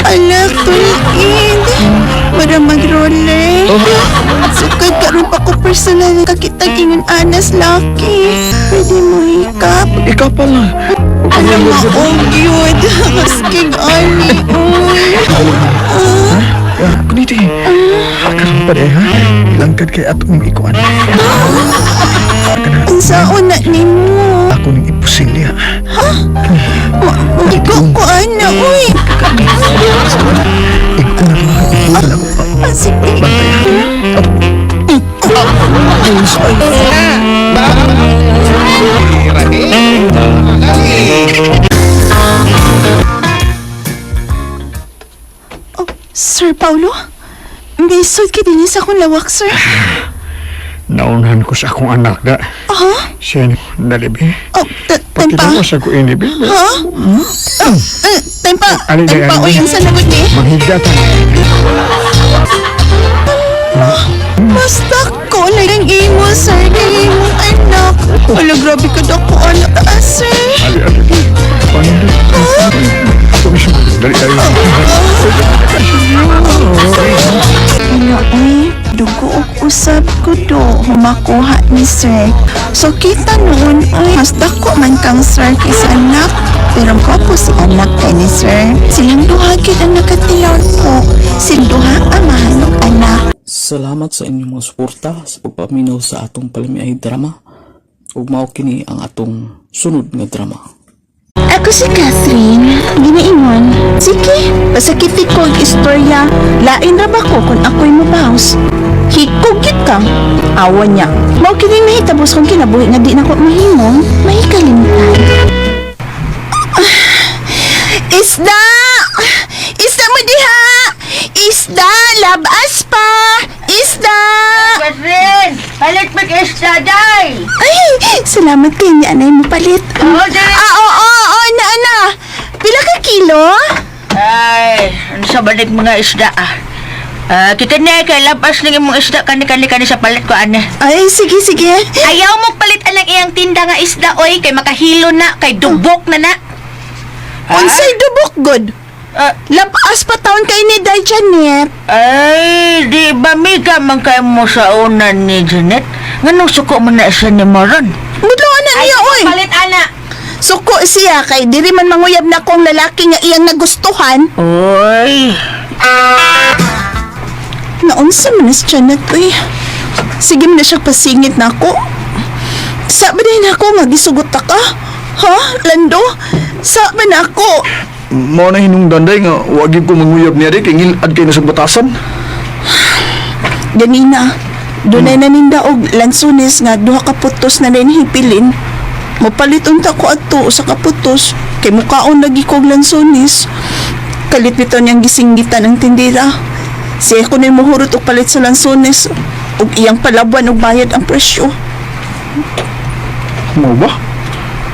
alak, tuliin. Para mag-roller. Sukad karoon pa ko personal nga kitang ingon anas laki. Pwede mo hikap.
Ikaw pala.
Alam mo, yun. Masking ani, uy.
Kuniti. Karon pa ha. Ilangkad kay atong ikuan.
Ang saon na ni mo.
Ako ning ipusing niya.
Ikaw ko ana, uy.
Ikaw na lang.
Sige. Oh, Sir Paulo? May sud ka din sa akong lawak, sir.
Naunahan ko sa akong anak na. Siya ni Nalibi.
Oh, Tempa.
Pakita mo sa ko inibi.
Ha? Tempa.
Ali,
Tempa,
ali,
uy, ang sanagod ni.
Manghigatan.
Basta ko na lang imo, sir. Dili mong anak. Wala, grabe ka daw ko, anak. Sir.
Ali. Paano? Ako mismo. Dali tayo.
Ano, uy. Dugo og usab ko do. Humakuha ni sir. So, kita noon, uy. Mas dako man kang sir kaysa anak. Pero kapo si anak kay ni sir. Silang duha gid ang nakatilaw po. Silang duha ang mahalog anak.
Salamat sa inyong mga suporta sa pagpaminaw sa atong palamiay drama. Ug mao kini ang atong sunod nga drama.
Ako si Catherine, ginaingon. Sige, pasakiti ko ang istorya. Lain ra ba ko kung ako'y mabaws? Hikugit kang awa niya. Mao kining nahitabos kong kinabuhi nga di na ko mahimong, may kalimtan. Isda! Isda mo diha! Isda! Labas pa! Isda!
Catherine! Palit mag-isda, day!
Ay! Salamat kay ni anay mo palit. Oo, na. Pila ka kilo?
Ay, ano sa balik mga isda kita na kay labas ng imong isda kani sa palit ko ane.
Ay, sige.
Ayaw mo palit ang iyang tinda nga isda oy kay makahilo na kay dubok na.
Unsay dubok good? Labas pa taon kay ni Day Janet.
Ay, di ba miga man kayo mo sa unan ni Janet? Nganong suko mo na siya ni Moron?
Budloan na niya, oy.
Palit ana.
Suko siya kay diri man manguyab na kong lalaki nga iyang nagustuhan.
Oy.
Naunsa man si Janet, oy. Sige mo na siya pasingit na ako. Sabi din ako nga gisugot ta ka. Ha, Lando? Sabi na ako.
Mao na hinungdan day nga wag gyud ko manguyab niya di kay ngilad kay nasag batasan.
Ganina, dunay naninda og lansunis nga duha ka putos na rin hipilin. Mapalit unta ko ato sa kaputos kay mukaon lagi kog lansunis. Kalit nito niyang gisinggitan ang tindira. Siya ko na'y muhurot og palit sa lansunis ug iyang palabuan og bayad ang presyo.
Mo ba?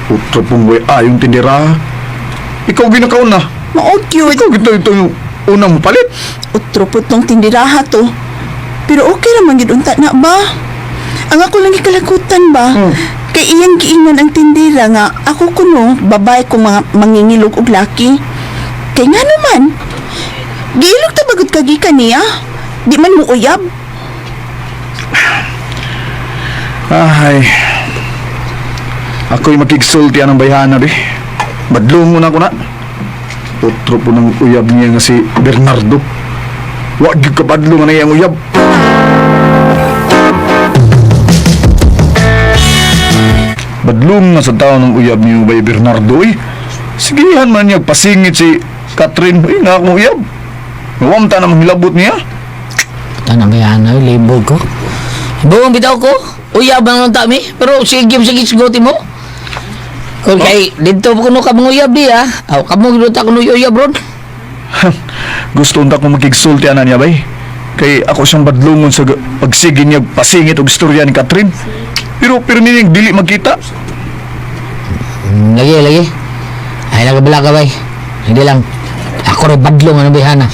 Utro pong way ayong tindira. Ikaw ginakaon na.
Maod yun.
Ikaw ito yung unang mo palit.
Utro po tong tindiraha to. Pero okay naman yun unta na ba? Ang ako lang ikalakutan ba? Kay iyang giingon ang tindira nga ako kuno babae kong mga mangingilog og laki. Kay nga naman, giilog ta bagod kagika niya. Di man mo uyab.
Ay. Ako'y makigsulti ang bayhana be. Badlungon ako na. Utro po ng uyab niya nga si Bernardo. Wag yung kabadlo nga na iyang uyab. Badlong nga sa tao ng uyab niyo bay Bernardo eh. Sigihan man niya pasingit si Catherine. Uy, nga akong uyab. Nawamta na manghilabot niya.
Tanang kaya na, libog ko. Buong bitaw ko. Uyab ang tami. Pero sige siguti mo. Kung kay dito ko no kabang uyab di Aw kamo gid ta kuno uyab ron.
Gusto unta ko makigsulti ana niya bay. Kay ako siyang badlungon sa pagsige niya pasingit og istorya ni Catherine. Pero nining dili magkita.
Lagi. Ay nagabala ka bay. Hindi lang. Ako rin badlong ano bihana.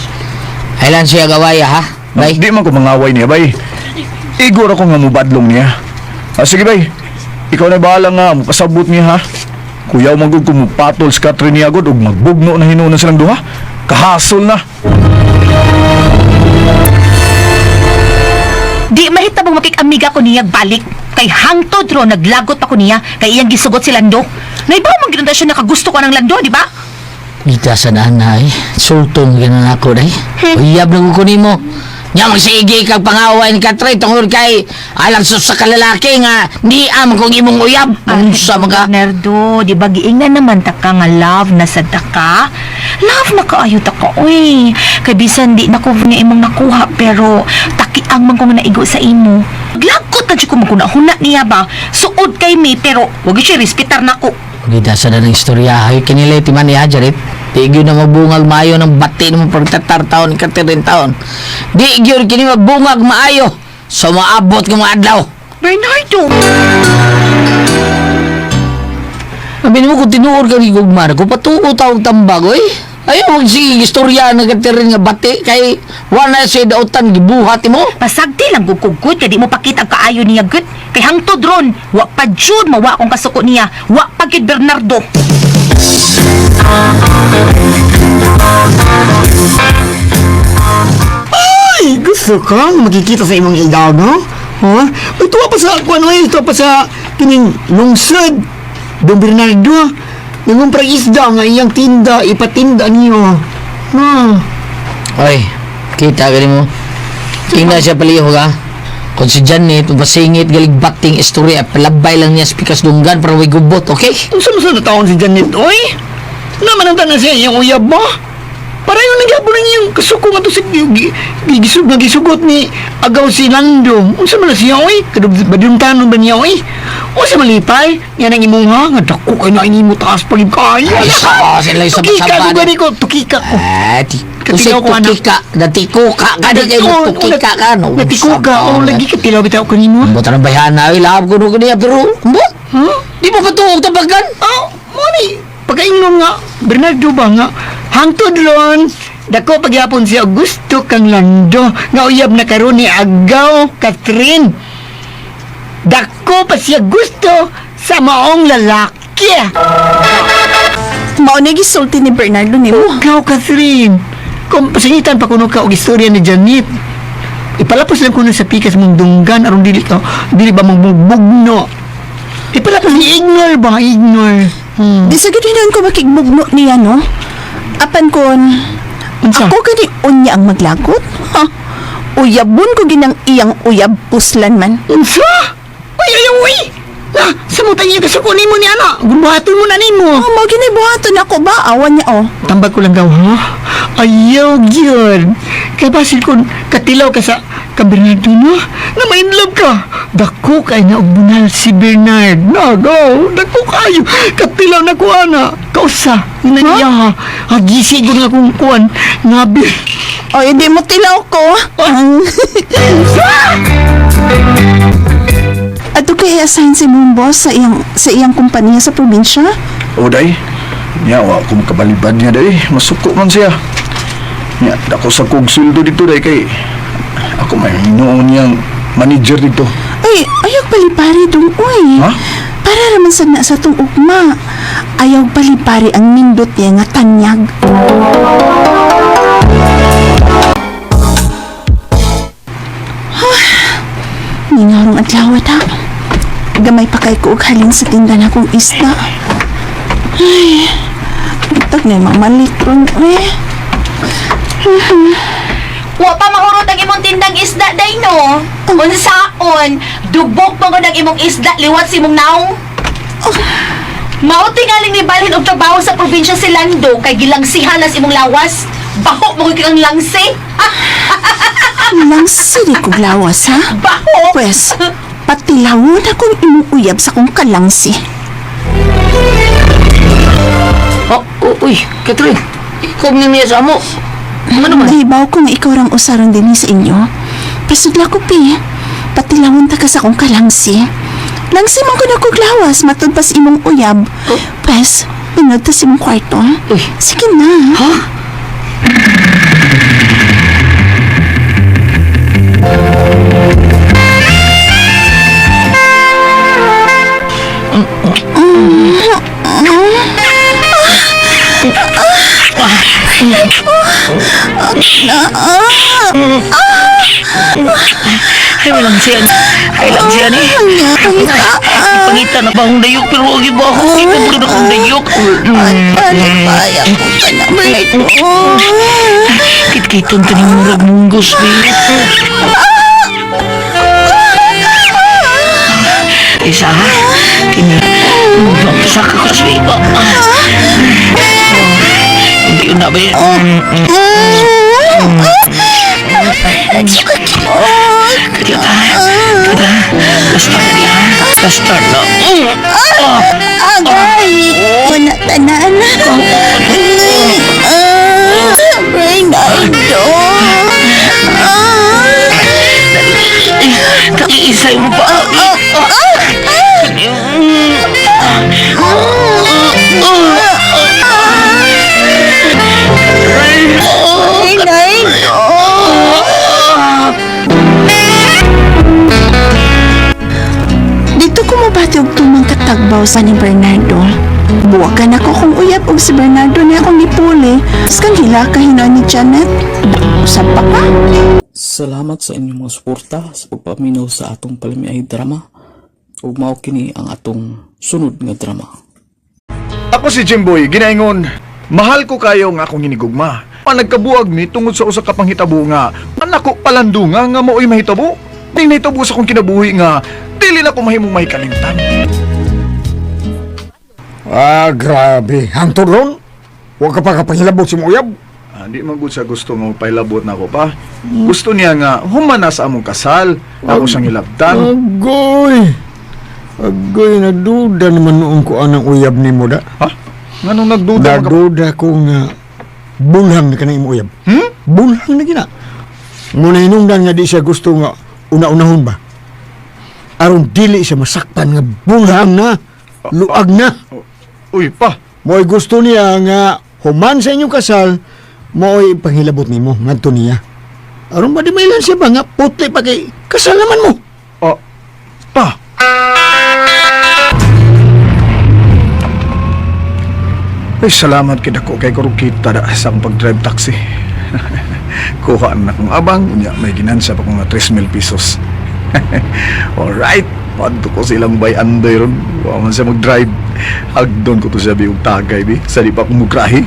Ay lang siya gawaya ha. Bay.
Di man ko mangaway niya bay. Igor ako nga mubadlong niya. Sige bay. Ikaw na bahala nga pasabot niya ha. Kuyaw magug ko mupatol si Catherine niya agad ug magbugno na hinunan silang duha. Kahasol na.
Di mahita bang
amiga ko niya balik. Kay hangtod ro, naglagot ako niya. Kay iyang gisugot si Lando. Naibaw mong ginunda siya nakagusto ko ng Lando, di ba?
Kita sa nanay, sultong ganan ako day. Uyab na kukunin mo. Nya magsige kag pangaway ni Katray tungod kay alang sa kalalaki nga di am kong imong uyab. Unsa mga
Bernardo, di ba giingnan naman ta ka nga love na sa daka? Love na kaayo ta ka, uy. Kay bisan di na ko nga imong nakuha pero takiang man ko nga naigo sa imo. Lagot na ko magkunahuna niya ba? Suod kay mi pero wag siya respetar nako.
Kita sa ng istorya ay kinilay ti man ni Hajarit. Di gyud na magbungag maayo ng bati mo pagtatar taon ka 30 taon. Di gyud kini magbungag maayo sa maabot nga mga adlaw.
Bernardo!
Sabi mo kung tinuor ka ni Gugmar, kung patuo tawag tambag, oy. Ayaw magsige istorya na katirin nga bati kay wala siya dautan gibuhat mo.
Pasagdi lang gugugod kay di mo pakita ang kaayo niya gud. Kay hangtod ron, wa pa jud mawa akong kasuko niya. Wa pa gid Bernardo.
Ay, gusto kang makikita sa imong ilaw, no? Ha? Ito pa sa ako, ano ito pa sa kining lungsod. Don Bernardo, nangumpra isda nga iyang tinda, ipatinda niyo. Ha?
Oy, kita gani mo. Tingnan siya paliho ka. Kung si Janet, masingit galig bating istorya, palabay lang niya spikas dunggan para may gubot, okay?
Unsa man sa taon si Janet, oy? Naman ang tanan siya iyang uyab mo? Para yung nagyabon ng iyong kasuko nga to sa gisugot ni agaw si Lando. Unsa man na siya, oy? Baduntanon ba niya, oy? O sa malipay, yan ang imong ha, nga dako kayo na inimo taas pagib kayo.
Ay, sila yung sabah-sabah.
Tukika ko.
Usay tukika, natiko ka, kada kayo tukika ka, no?
Natiko ka, o lagi ka tilaw bitaw ko nimo.
Buta ng bayana, ay lahab ko nung kaniya, pero, di mo patuog tabagan?
Mani, pagkaingnon nga, Bernardo ba nga, hangtod ron, dako pagyapon siya gusto kang Lando, nga uyab na karon ni Agaw, Catherine. Dako pa siya gusto sa maong lalaki.
Mao na gisulti ni Bernardo ni mo.
Ikaw, Catherine. Kung pasingitan pa kuno ka og istorya ni Janet. Ipalapos lang kuno sa pikas mong dunggan aron dili ba mong bugno. Ipalapos ni ignore ba, ignore.
Di sa ganoon ko makigbugno niya, no? Apan kon, ako gani unya ang maglagot? Ha? Uyabon ko ginang iyang uyab puslan man.
Unsa? Uy! Na, samutan niya kasuko nimo ni ana. Gumbahaton mo na nimo.
Mo ginibuhaton ako ba? Awan niya, oh.
Tambag ko lang daw, ha? Ayaw, yun. Kaya basil kung katilaw ka sa Bernardo, no? Na may love ka. Dako kay na bunal si Bernard. Nagaw, dako kayo. Katilaw na ko, ana. Kausa, yun na niya, ha? Hagisi ko na kung kuhan. Ngabi.
O, hindi mo tilaw ko. Ato kay assign si mong boss sa iyang kumpanya sa probinsya?
O day, niya wa ko makabalibad niya day, masuko man siya. Niya, dako sa kong sweldo dito day kay ako may noon niyang manager dito.
Ay, ayaw palipari dong, uy.
Ha?
Para naman sa tong ugma. Ayaw palipari ang nindot niya nga tanyag. Ningarong adlaw ta. Gamay pa kay ko og halin sa tinda na kong isda. Ay, tag na mamalit ron,
Wa pa mahurot ang imong tindang isda, day, no? Unsaon, dubok mo ang imong isda, liwat si mong naong. Mao tingaling ni balhin og trabaho sa probinsya si Lando, kay gilangsihan nas imong lawas. Baho mo kang langsi.
Langsi di ko lawas, ha?
Baho!
Pwes, patilawon akong imuuyab sa kong kalangsi.
Uy, Catherine, ikaw niya sa amo. Ano man?
Nahibaw ko nga ikaw rang usaron din sa inyo. Pasudla ko, Pi. Patilawon ta ka sa kong kalangsi. Langsi man ko na kong lawas, matod pas imong uyab. Pwes, pinod ta sa imong kwarto. Sige na.
Ha? Ay, walang siya ni. Ay, lang siya ni. Ipangita na ba akong dayok, pero huwag iba ako. Ipangita na akong dayok.
Kaya ko pa naman ito.
Kit-kiton ka ni murag munggos, babe. Isa, magpapasa ka ko sa iba. Hindi yun na ba yan? Kada, start na yan. Start na.
Agay! Wala tanan. Bernardo!
Nakiisay mo pa.
Dito ko mabati og tumang katagbaw sa ni Bernardo. Buwagan ako kung uyab og si Bernardo na akong nipuli. Skang hila ka hinoon ni Janet. Usap pa ka?
Salamat sa inyong mga suporta sa pagpaminaw sa atong palamiay drama. Ug mao kini ang atong sunod nga drama.
Ako si Jimboy, ginaingon, mahal ko kayo nga akong hinigugma. Nagkabuag mi tungod sa usa ka panghitabo nga anak ko palandunga nga mao'y mahitabo. Ning nahitabo sa akong kinabuhi nga dili na ko mahimong mahikalimtan.
Grabe. Hangtod ron? Huwag ka pa kapahilabot si Moyab.
Di man gud sa gusto nga pailabot na ko pa. Gusto niya nga humana sa among kasal. Ako siyang hilabtan.
Agoy, nagduda naman noon ko anang uyab ni mo da.
Ha? Nganong nagduda?
Nagduda ko nga bulhang na ka na imuyab. Bulhang na gina. Muna hinungdan nga di siya gusto nga una-unahon ba? Aron dili siya masaktan nga bulhang na, luag na.
Uy, pa.
Mo'y gusto niya nga human sa inyong kasal, mo'y panghilabot ni mo, ngadto niya. Aron ba di mailan siya ba nga puti pa kay kasal naman mo?
Pa. Ay, salamat kidako kay kurog kita da sa akong pag-drive taxi. Kuha na akong abang, unya may ginansya pa kong 3,000 pesos. Alright, padto ko silang bay andoy ron. Huwag man siya mag-drive. Hagdon ko to siya biyong tagay, bi. Sa di pa akong mugrahi.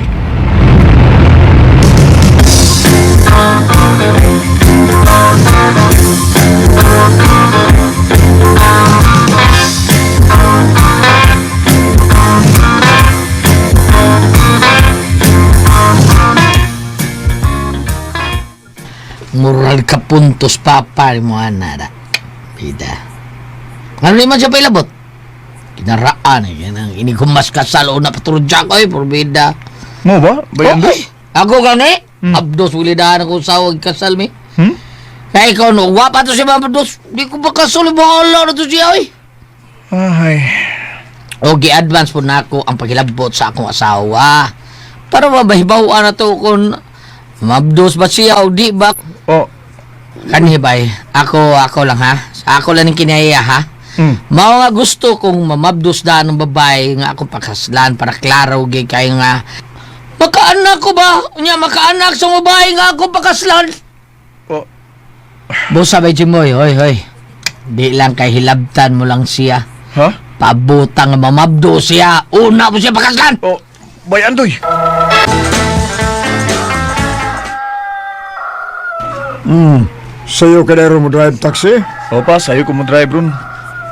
Moral ka puntos papa mo anara. Pida. Ano naman siya pailabot? Kinaraan eh. Yan ang inigumas kasal o napaturudya ko eh. Porbida.
Mo ba? Bayan
Okay. Ako gani? Abdos wilidahan ako sa wag kasal mi. Kaya ikaw no, wapa to siya Abdos. Di ko pa kasal. Bahala na to siya eh.
Ay.
Okay, advance po na ako ang paghilabot sa akong asawa. Para mabahibawan na to kung mabdos ba siya o di ba? Kanibay, ako lang ha. Ako lang yung kinaya ha. Mao nga gusto kong mamabdos daan ng babae nga akong pakaslan para klaro gay kayo nga makaanak ko ba? Unya makaanak sa babae nga akong pakaslan. Bosa bay Jimoy, hoy. Di lang kay hilabtan mo lang siya.
Ha?
Pabutang nga mamabdo siya. Una mo siya pakaslan.
Bayan doy.
Sa'yo ka na rin mo drive taxi?
Opa, sa'yo ko mo drive ron.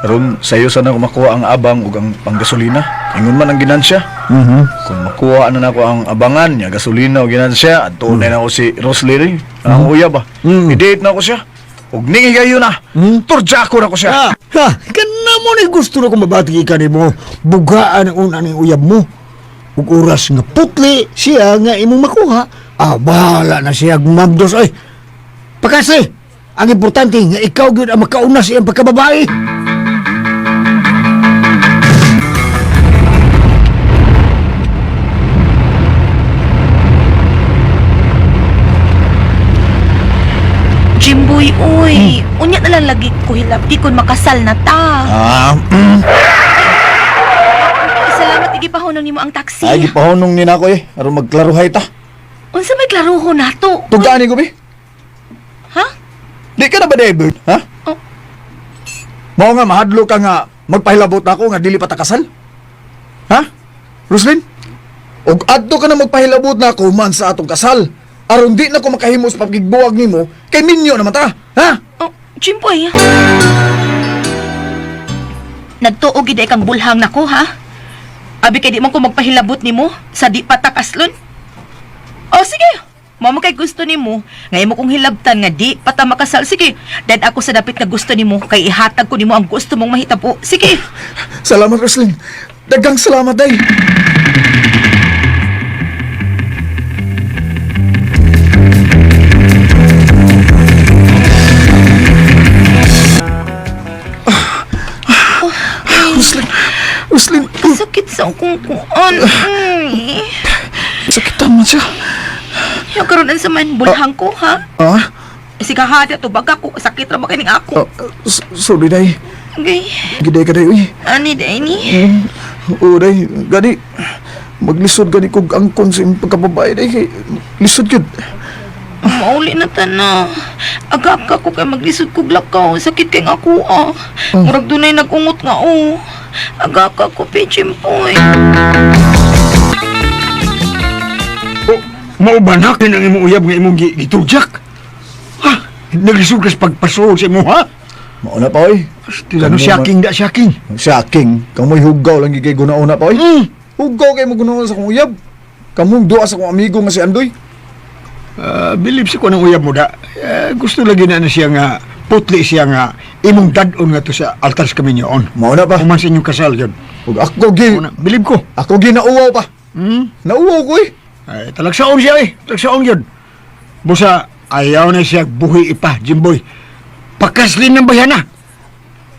Ron, sa'yo sana ko makuha ang abang ug ang panggasolina. Ingon man ang ginansya. Kung makuha na ako ang abangan niya, gasolina o ginansya, at tunay na ako si Roslyn, ang uya ba? I-date na ako siya. Ug ningi kayo na. Turja ko na ko siya.
Kana mo na gusto na kong mabati ka ni mo. Bugaan ang una ng uyab mo. Ug oras nga putli siya nga imong makuha. Bahala na siya gumabdos. Ay, pakasi! Ang importante nga ikaw gyud ang makauna sa iyang pagkababae.
Jimboy, uy. Unya na lang lagi ko hilap. Di ko makasal na ta. Salamat, igipahunong ni mo ang taxi.
Ay, gipahunong ni na ako eh. Aron magklaruhay ta.
Unsa may klaruho na to?
Tugani ko, bi?
Ha?
Di ka na ba, David? Ha?
Oh,
Mao nga mahadlo ka nga magpahilabot ako nga dili pa ta kasal? Ha? Roslyn? Og adto ka na magpahilabot na ako man sa atong kasal. Aron di na ko makahimo sa pagigbuwag nimo kay minyo naman ta. Ha?
Oh, Jimboy. Nagtuog gid kang bulhang nako, ha? Abi kay di man ko magpahilabot nimo sa di patakaslon. Oh, sige. Mamo kay gusto nimo, ngay mo kong hilabtan nga di pata makasal. Sige, dahil ako sa dapit nga gusto nimo kay ihatag ko nimo ang gusto mong mahitabo. Sige.
Salamat, Roslyn. Daghang salamat, day. Roslyn.
Sakit sa akong kuan.
Sakitan man siya.
Yung karoon sa man, bulhang ko, ha?
Ah?
Sige, hati ito, baga ko. Sakit na makining ako.
Sorry, day.
Okay.
Giday ka, day, uy.
Ani, Dani?
Oo, day. Gani. Maglisod gani kog angkon sa imong pagkababae, day. Kay lisod yun.
Mauli na tana. Agak ka ko kay maglisod kog lakaw. Sakit kay nga ako, ah. Murag dunay nagungot nga, oh. Agak ka ko, Pichimpoy.
Maubanak din ang imong uyab nga imong gitudyak. Ha? Naglisod ka sa pagpasuod sa imo, ha?
Mauna pa, oy.
Stila no shaking da shaking.
Shaking. Kamoy hugaw lang gigay gunauna pa, oy. Hugaw kay mo gunauna sa kong uyab. Kamong duwa sa kong amigo nga si Andoy.
Believe si ko ng uyab mo da. Gusto lagi na siya nga putli siya nga imong dadon nga to sa altar sa kaminyoon.
Mauna pa.
Kuman sa inyong kasal yun.
Ug ako gi.
Believe ko.
Ako gi nauwaw pa. Nauwaw ko, eh.
Ay, talagsaon siya, eh. Talagsaon yun. Busa, ayaw na siya buhi ipa, Jimboy. Pakaslin ng bayan na.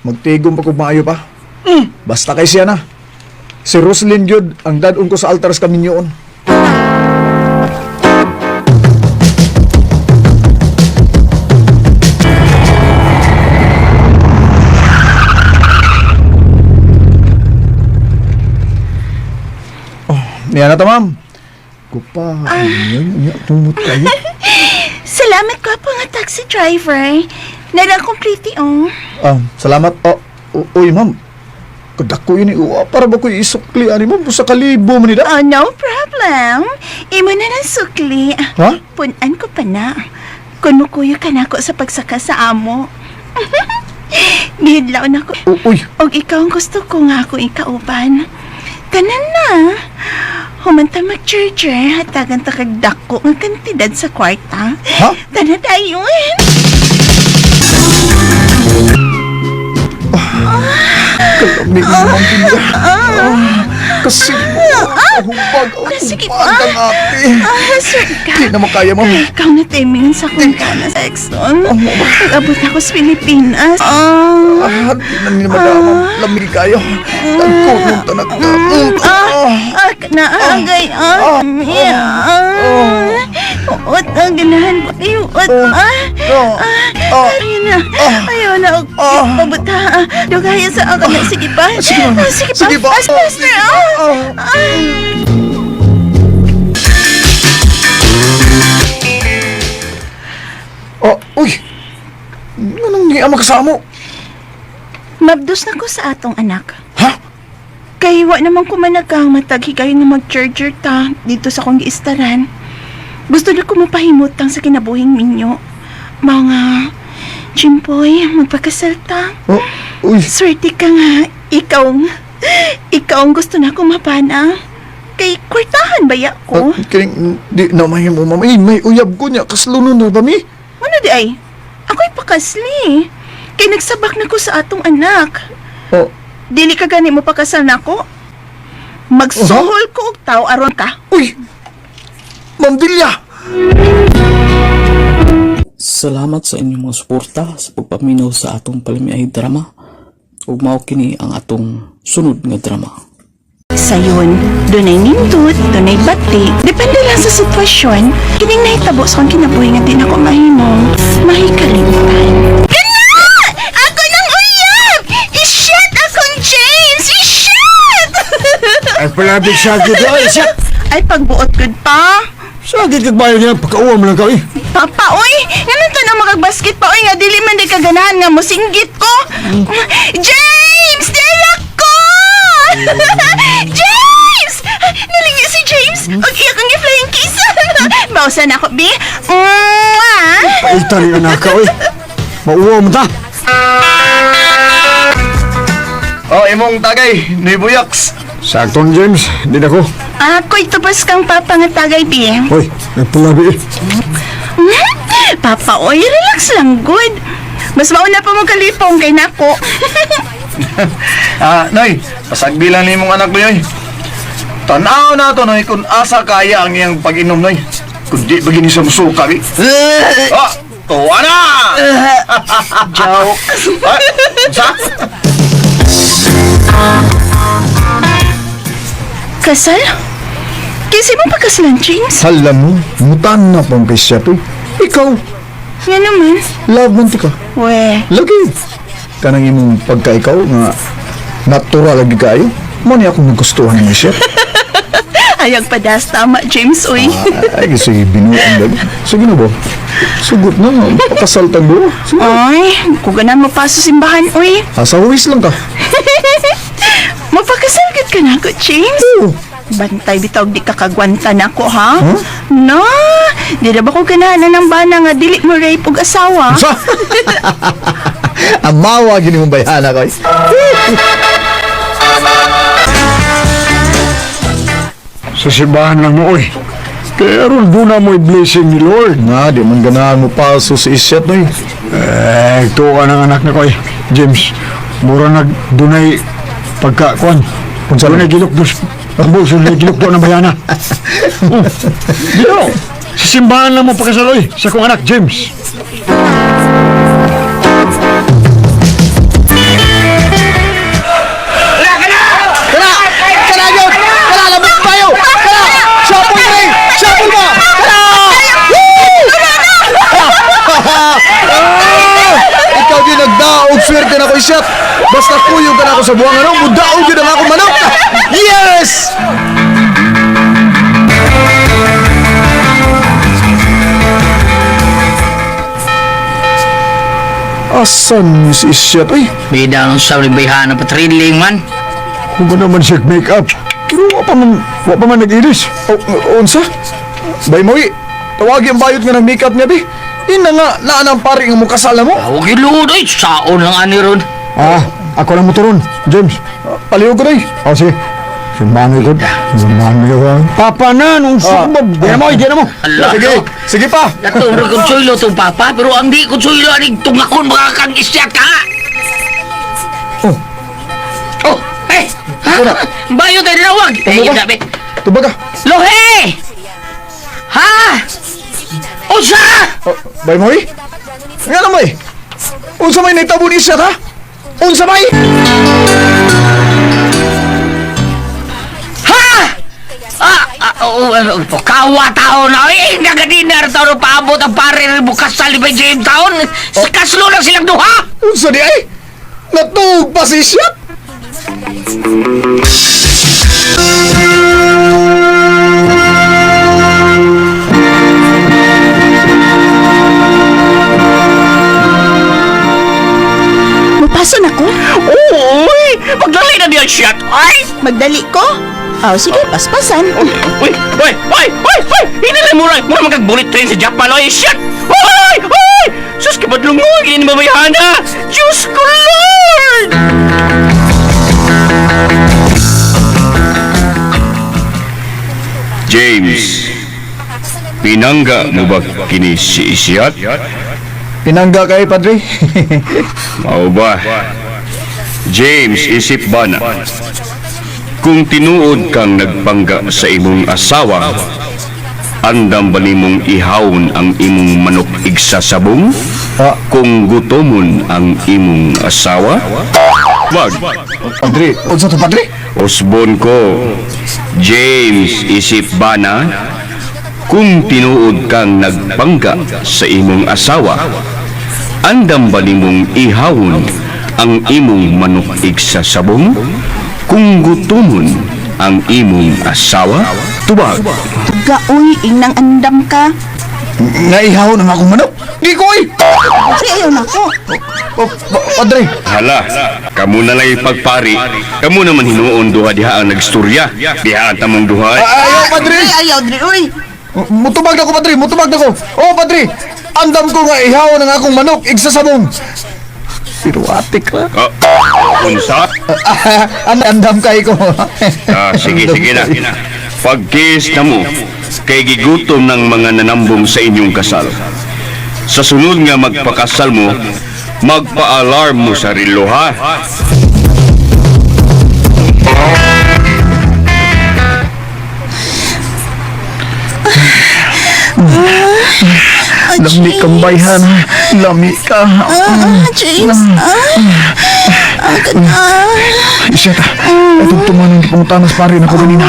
Magtigom pa kung maayo pa. Basta kay siya na. Si Roslyn yun ang dadon ko sa altar sa kaminyoon. Oh, niya na ta, ma'am. Kupa, tumot kayo.
Salamat ko po nga taxi driver. Nara complete, oh.
Salamat. Uy, ma'am. Kadako yun, para ba ko isukli, ani mo, sa kalibo mo nila?
Oh, no problem. Imo na ng sukli.
Ha?
Punan ko pa na. Kunukuyo ka na ako sa pagsaka sa amo. Gihidlaw na ko.
Uy.
Og ikaw ang gusto ko nga ako ikauban. Tanan na. Humanta mag-charger, hatagan ta kag dako ng kantidad sa kwarta.
Ha?
Tanan dayon.
Kalamig naman pinda. Kasi humbag ang ate.
Sorry ka.
Di na makaya, ma'am.
Ikaw na timingin sa kong kana sa Exxon. Pag-abot ako sa Pilipinas.
Di na nila madamang lamig kayo. Nagkunong tanak ka.
Naagay. Uot ang ganahan ko. Ayaw na. Pabuta. Dugaya sa akin. Sige pa. Sige pa. Faster.
Uy. Anong niya makasamo?
Mabdos na ko sa atong anak.
Ha?
Kay wa naman ko managkang mataghi kayo na mag-charger ta dito sa kong giistaran. Gusto na ko mapahimutang sa kinabuhing minyo. Mga Jimboy, magpakasal ta.
Uy.
Swerte ka nga. Ikaw ang gusto na ko mapana. Kay kwartahan baya ko.
Kiring di na mahimo, ma'am. May uyab ko niya. Kaslunon na ba mi?
Ano di ay? Ako'y pakasli. Kay nagsabak na ko sa atong anak. Dili ka gani mo pakasal na ko? Magsuhol ko og tao aron ka.
Uy! Ma'am Delia!
Salamat sa inyong mga suporta sa pagpaminaw sa atong Palamiay drama. Ug mao kini ang atong sunod nga drama.
Sayon, dunay nindot, dunay bati. Depende lang sa sitwasyon. Kining nahitabo sa kong kinabuhi nga di na ko mahimong mahikalimtan. Ako nang uyab! I-shit akong James! I-shit!
Ay, palabig siya gito, ay, siya!
Ay, pagbuot good pa.
Sakit kagbayo niya, pagkauwa mo lang ka, eh.
Papa, uy! Ganun to na magbasket pa, oy, nga dili man di kaganahan nga mosinggit ko. James! Dila ko! James! Nalingi si James. Og iya kang i-flying kiss. Mausan ako, B.
Paita rin anak ka, oy. Mauwa mo ta.
Oh, imong tagay, ni Buyaks.
Sakton, James. Di na ko.
Ako'y tubas kang papa nga tagay, B.
Hoy, nagpulabi eh.
Papa, oy, relax lang, good. Mas mauna pa mo kalipong kay nako.
Noy, pasagdi lang ni mong anak mo yoy. Tanaw na to, Noy, kung asa kaya ang iyang pag-inom, Noy. Kung di bagini sa musuka, eh. Tuwa na!
Joke.
Sa?
Kasal? Kasi mo pa kasalan, James?
Alam mo, mutan na pang kisya to. Ikaw,
Nga naman.
love man ti ka.
We.
Lagi. Kanang imong pagka-ikaw nga natural lagi kayo. Mo ni akong nagustuhan ng isya.
Ayag padas, tama, James, uy.
Ay, sige, binuang lagi. Sige na ba? Sugot na, pakasaltan mo. Sige.
Ay, kung ganan mo pa sa simbahan, uy.
Asa huwis lang ka.
Mapakasalgit ka na ako, James.
Oo.
Bantay bitaw di ka kagwanta na ko, ha? No, di na ba ko ganahan ng bana nga dili mo rape og asawa?
Amawa, gini mong bayana ko.
Sa simbahan lang mo, oy. Kaya ron doon na mo i-blessing ni Lord.
Nga, di man ganahan mo paso sa isyat no eh.
Ito ka ng anak na ko, eh. James, mura nag-dunay pagkakuan. Kung saan na gilok-dos, ang buso na gilok-do ng bayana. Dito, sa simbahan lang mo pagkasaloy sa kong anak, James.
Ikaw din nagdaog, swerte na ko isyat. Basta kuyog ka na ako sa buwangan ano, mudaog yun ang ako manok. Yes! Asan si isyat? Uy,
Bida nung sa bayhan na patriling man.
Kung ka naman siya make-up.
pero wa pa man nag-ilis. Unsa? Bay mo tawagi ang bayot nga ng makeup niya, be. Ina nga, naanang pari nga mo kasala mo.
Huwag iludoy, saon lang ani ron.
Ako lang mo turon, James.
Palihog ko na eh.
Sige. Simbahan ko. Simbahan ko. Papa na, nung sumab. Di na mo, di na mo.
Sige, sige pa.
Naturo kong suilo itong papa, pero ang di kong suilo aning tungakon baka kang isyat ka. Oh, eh, ha? Bayo tayo dinawag. Eh, yun sabi.
Tubaga.
Lohe! Ha? Unsa?
Bay mo nga na mo unsa may naitabo ni isyat ha? Unsa may?
Kawa tao na eh, nagadinar tao na paabot ang pare rin bukas sa libay James taon. Sa kaslo lang silang duha.
Unsa di ay? Natug pa si isyat?
Mapason ako?
Uy! Magdali na diyan shot! Ay!
Magdali ko? Sige, paspasan.
Uy! Hinalan mo lang! Mura magkag-bullet train sa Japan, oy! Shot! Uy! Sus, kapadlong mo! Hindi ni mamayhana! Diyos ko, Lord!
James, pinangga mo ba kini si Isyat?
Pinangga kay padre.
Mao ba? James, isip ba na? Kung tinuod kang nagpangga sa imong asawa, andam ba nimong ihawon ang imong manok igsasabong? Kung gutomon ang imong asawa? Wag.
Padre, unsa to padre?
Osbon ko, James, isip ba na? Kung tinuod kang nagpangga sa imong asawa, andam ba nimong ihawon ang imong manok igsasabong? Kung gutomon ang imong asawa? Tubag.
Gaoy, inang andam ka.
Naihaw na akong manok. Di ko eh.
Kasi ayaw na ko.
Padre.
Hala, kamu na lang ipagpari. Kamu naman hinuon duha diha ang nagstorya. Diha ang tamong duha.
Ayaw, Padre.
Ayaw, Dre, uy.
Mutubag na ko, Padre. Mutubag na ko. Oh, Padre. Andam ko nga ihaw ng akong manok. Igsasabong. Pero atik ka.
Unsa?
Andam kay ko.
Sige na. Pagkis na mo, kay gigutom ng mga nanambong sa inyong kasal. Sa sunod nga magpakasal mo, magpa-alarm mo sa relo, ha?
Lami kang bayhan. Lami ka.
James.
Isya ta. Itong tumanin di kong tanas pare na ko ganina.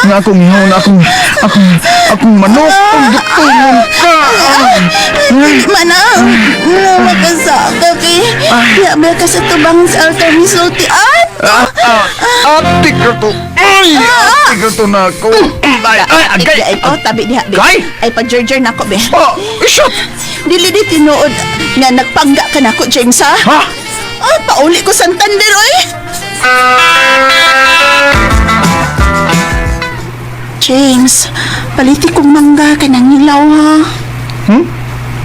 Nga akong ihaw na akong manok. Ang dutungan ka.
Hindi man na. Makasaka kay. Yabi ka sa tubang sa altar ni Sulti.
Atik ka to. Ay! Atik ka to na ako.
Ay, ko, tabi diha, be.
Kay?
Ay, pa-Georger na ko, be.
Isya!
Dili di tinuod nga nagpangga ka na ko, James, ha?
Ha?
Pauli ko Santander, oy! James, paliti kong mangga ka ng hilaw, ha?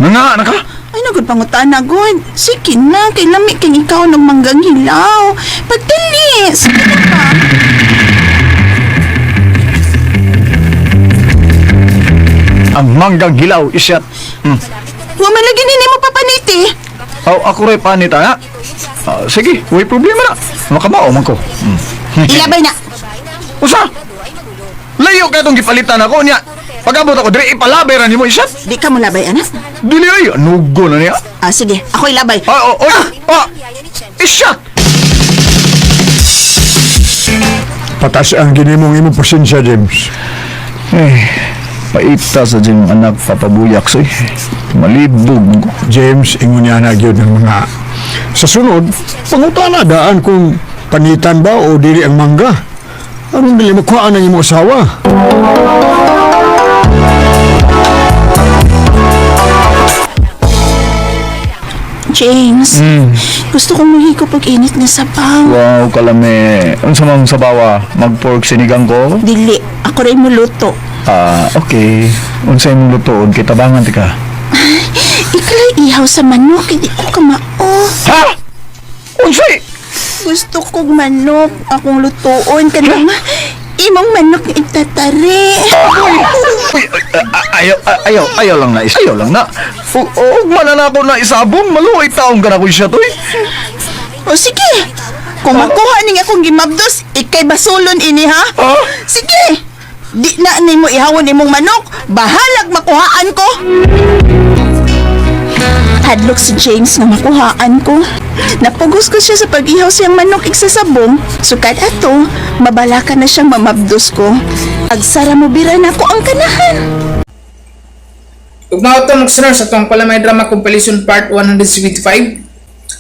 Nga, anak ka?
Ay, nagod pangutan na, good. Sige na, kay lami kang ikaw ng manggang hilaw. Pagdali, sige na pa.
Ang manggang hilaw, isyat.
Huwag man lagi nini mo papaniti.
Ako rin panita, ha? Sige, huwag problema na. Makamao man ko.
Ilabay na.
Usa? Layo ka itong gipalitan ako niya. Pag-abot ako, dire ipalabay rin mo, isyat.
Di ka mo labay, anak?
Dili ay, anugo na niya.
Sige, ako ilabay.
Isyat!
Patas ang ginimong imong pasensya, James.
Paita sa diyang anak papabuyak sa'y. Malibog.
James, ingon niya na yun ng mga... Sa sunod, pangutana daan kung panitan ba o dili ang mangga. Anong dili makuhaan ang imong asawa?
James, gusto kong muhi ko pag-init nga sabaw.
Wow, kalame. Unsa mang sabawa? Mag-pork sinigang ko?
Dili, ako rin mo luto.
Okay. Unsa imong lutoon? Kitabangan ti ka.
Ikalay ihaw sa manok, hindi ko kamao.
Ha? Unsay?
Gusto kong manok, akong lutoon ka lang. Imong manok na itatari.
Ayaw lang na. Ayaw lang na. Huwag mananako na isabong. Maluoy taong ka na ko siya to eh.
O sige, kung makuha ning akong gimabdos, ikay basulon ini ha? Sige, di na ni mo ihawon imong manok, bahalag makuhaan ko. Hadlok si James na makuhaan ko. Napugos ko siya sa pag-ihaw siyang manok iksasabong. Sukad ato, mabalaka na siyang mamabdos ko. Agsara mo bira na ko ang kanahan.
Ugnaw ito mga sa itong Palamay Drama Compilation Part 175.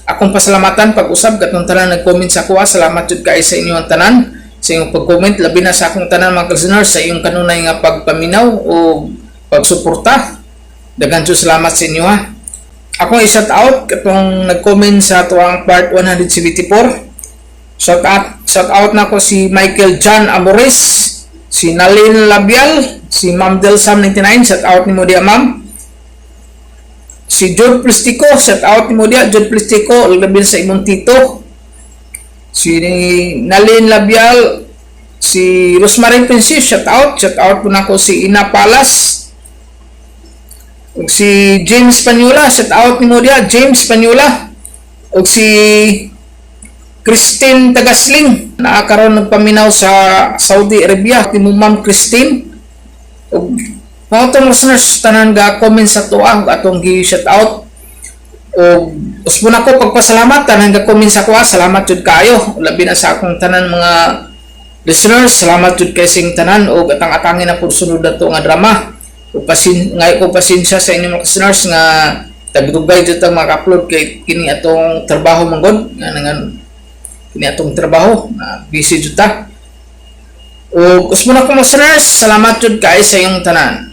Akong pasalamatan pag-usab katong tanan nag-comment sa kuha. Salamat jud kay sa inyong tanan sa inyong pag-comment, labi na sa akong tanan mga listeners sa iyong kanunay nga pagpaminaw o pagsuporta. Daghan jud salamat sa inyo ha. Akong i-shout out katong nag-comment sa tuwang part 174. Shout out na ko si Michael John Amores, si Nalin Labial, si Ma'am Delsam 99, shout out ni mo dia ma'am. Si Jude Plistico, shout out ni mo dia Jude Plistico, labil sa imong tito. Si Nalin Labial, si Rosemary Princess, shout out po na ko si Ina Palas. Si James Panyola, shout out ni mo dia James Panyola. O si Christine Tagasling, nakakaroon nagpaminaw sa Saudi Arabia. Ni mo Ma'am Christine. O mga itong listeners, tanan ga comment sa tuwa atong gi-shout out. O uspo na ko pagpasalamat, tanan ga comment sa kuha. Salamat jud kayo. Labi na sa akong tanan mga listeners. Salamat jud kay sing tanan. O atang-atangin na po sunod na ito nga drama. Ngay ko pasensya sa inyong mga listeners nga tagdugay jud ang maka-upload kay kini atong trabaho manggod nga nangan kini atong trabaho na busy jud ta. O usmo na ko mga listeners, salamat jud kay sa iyong tanan.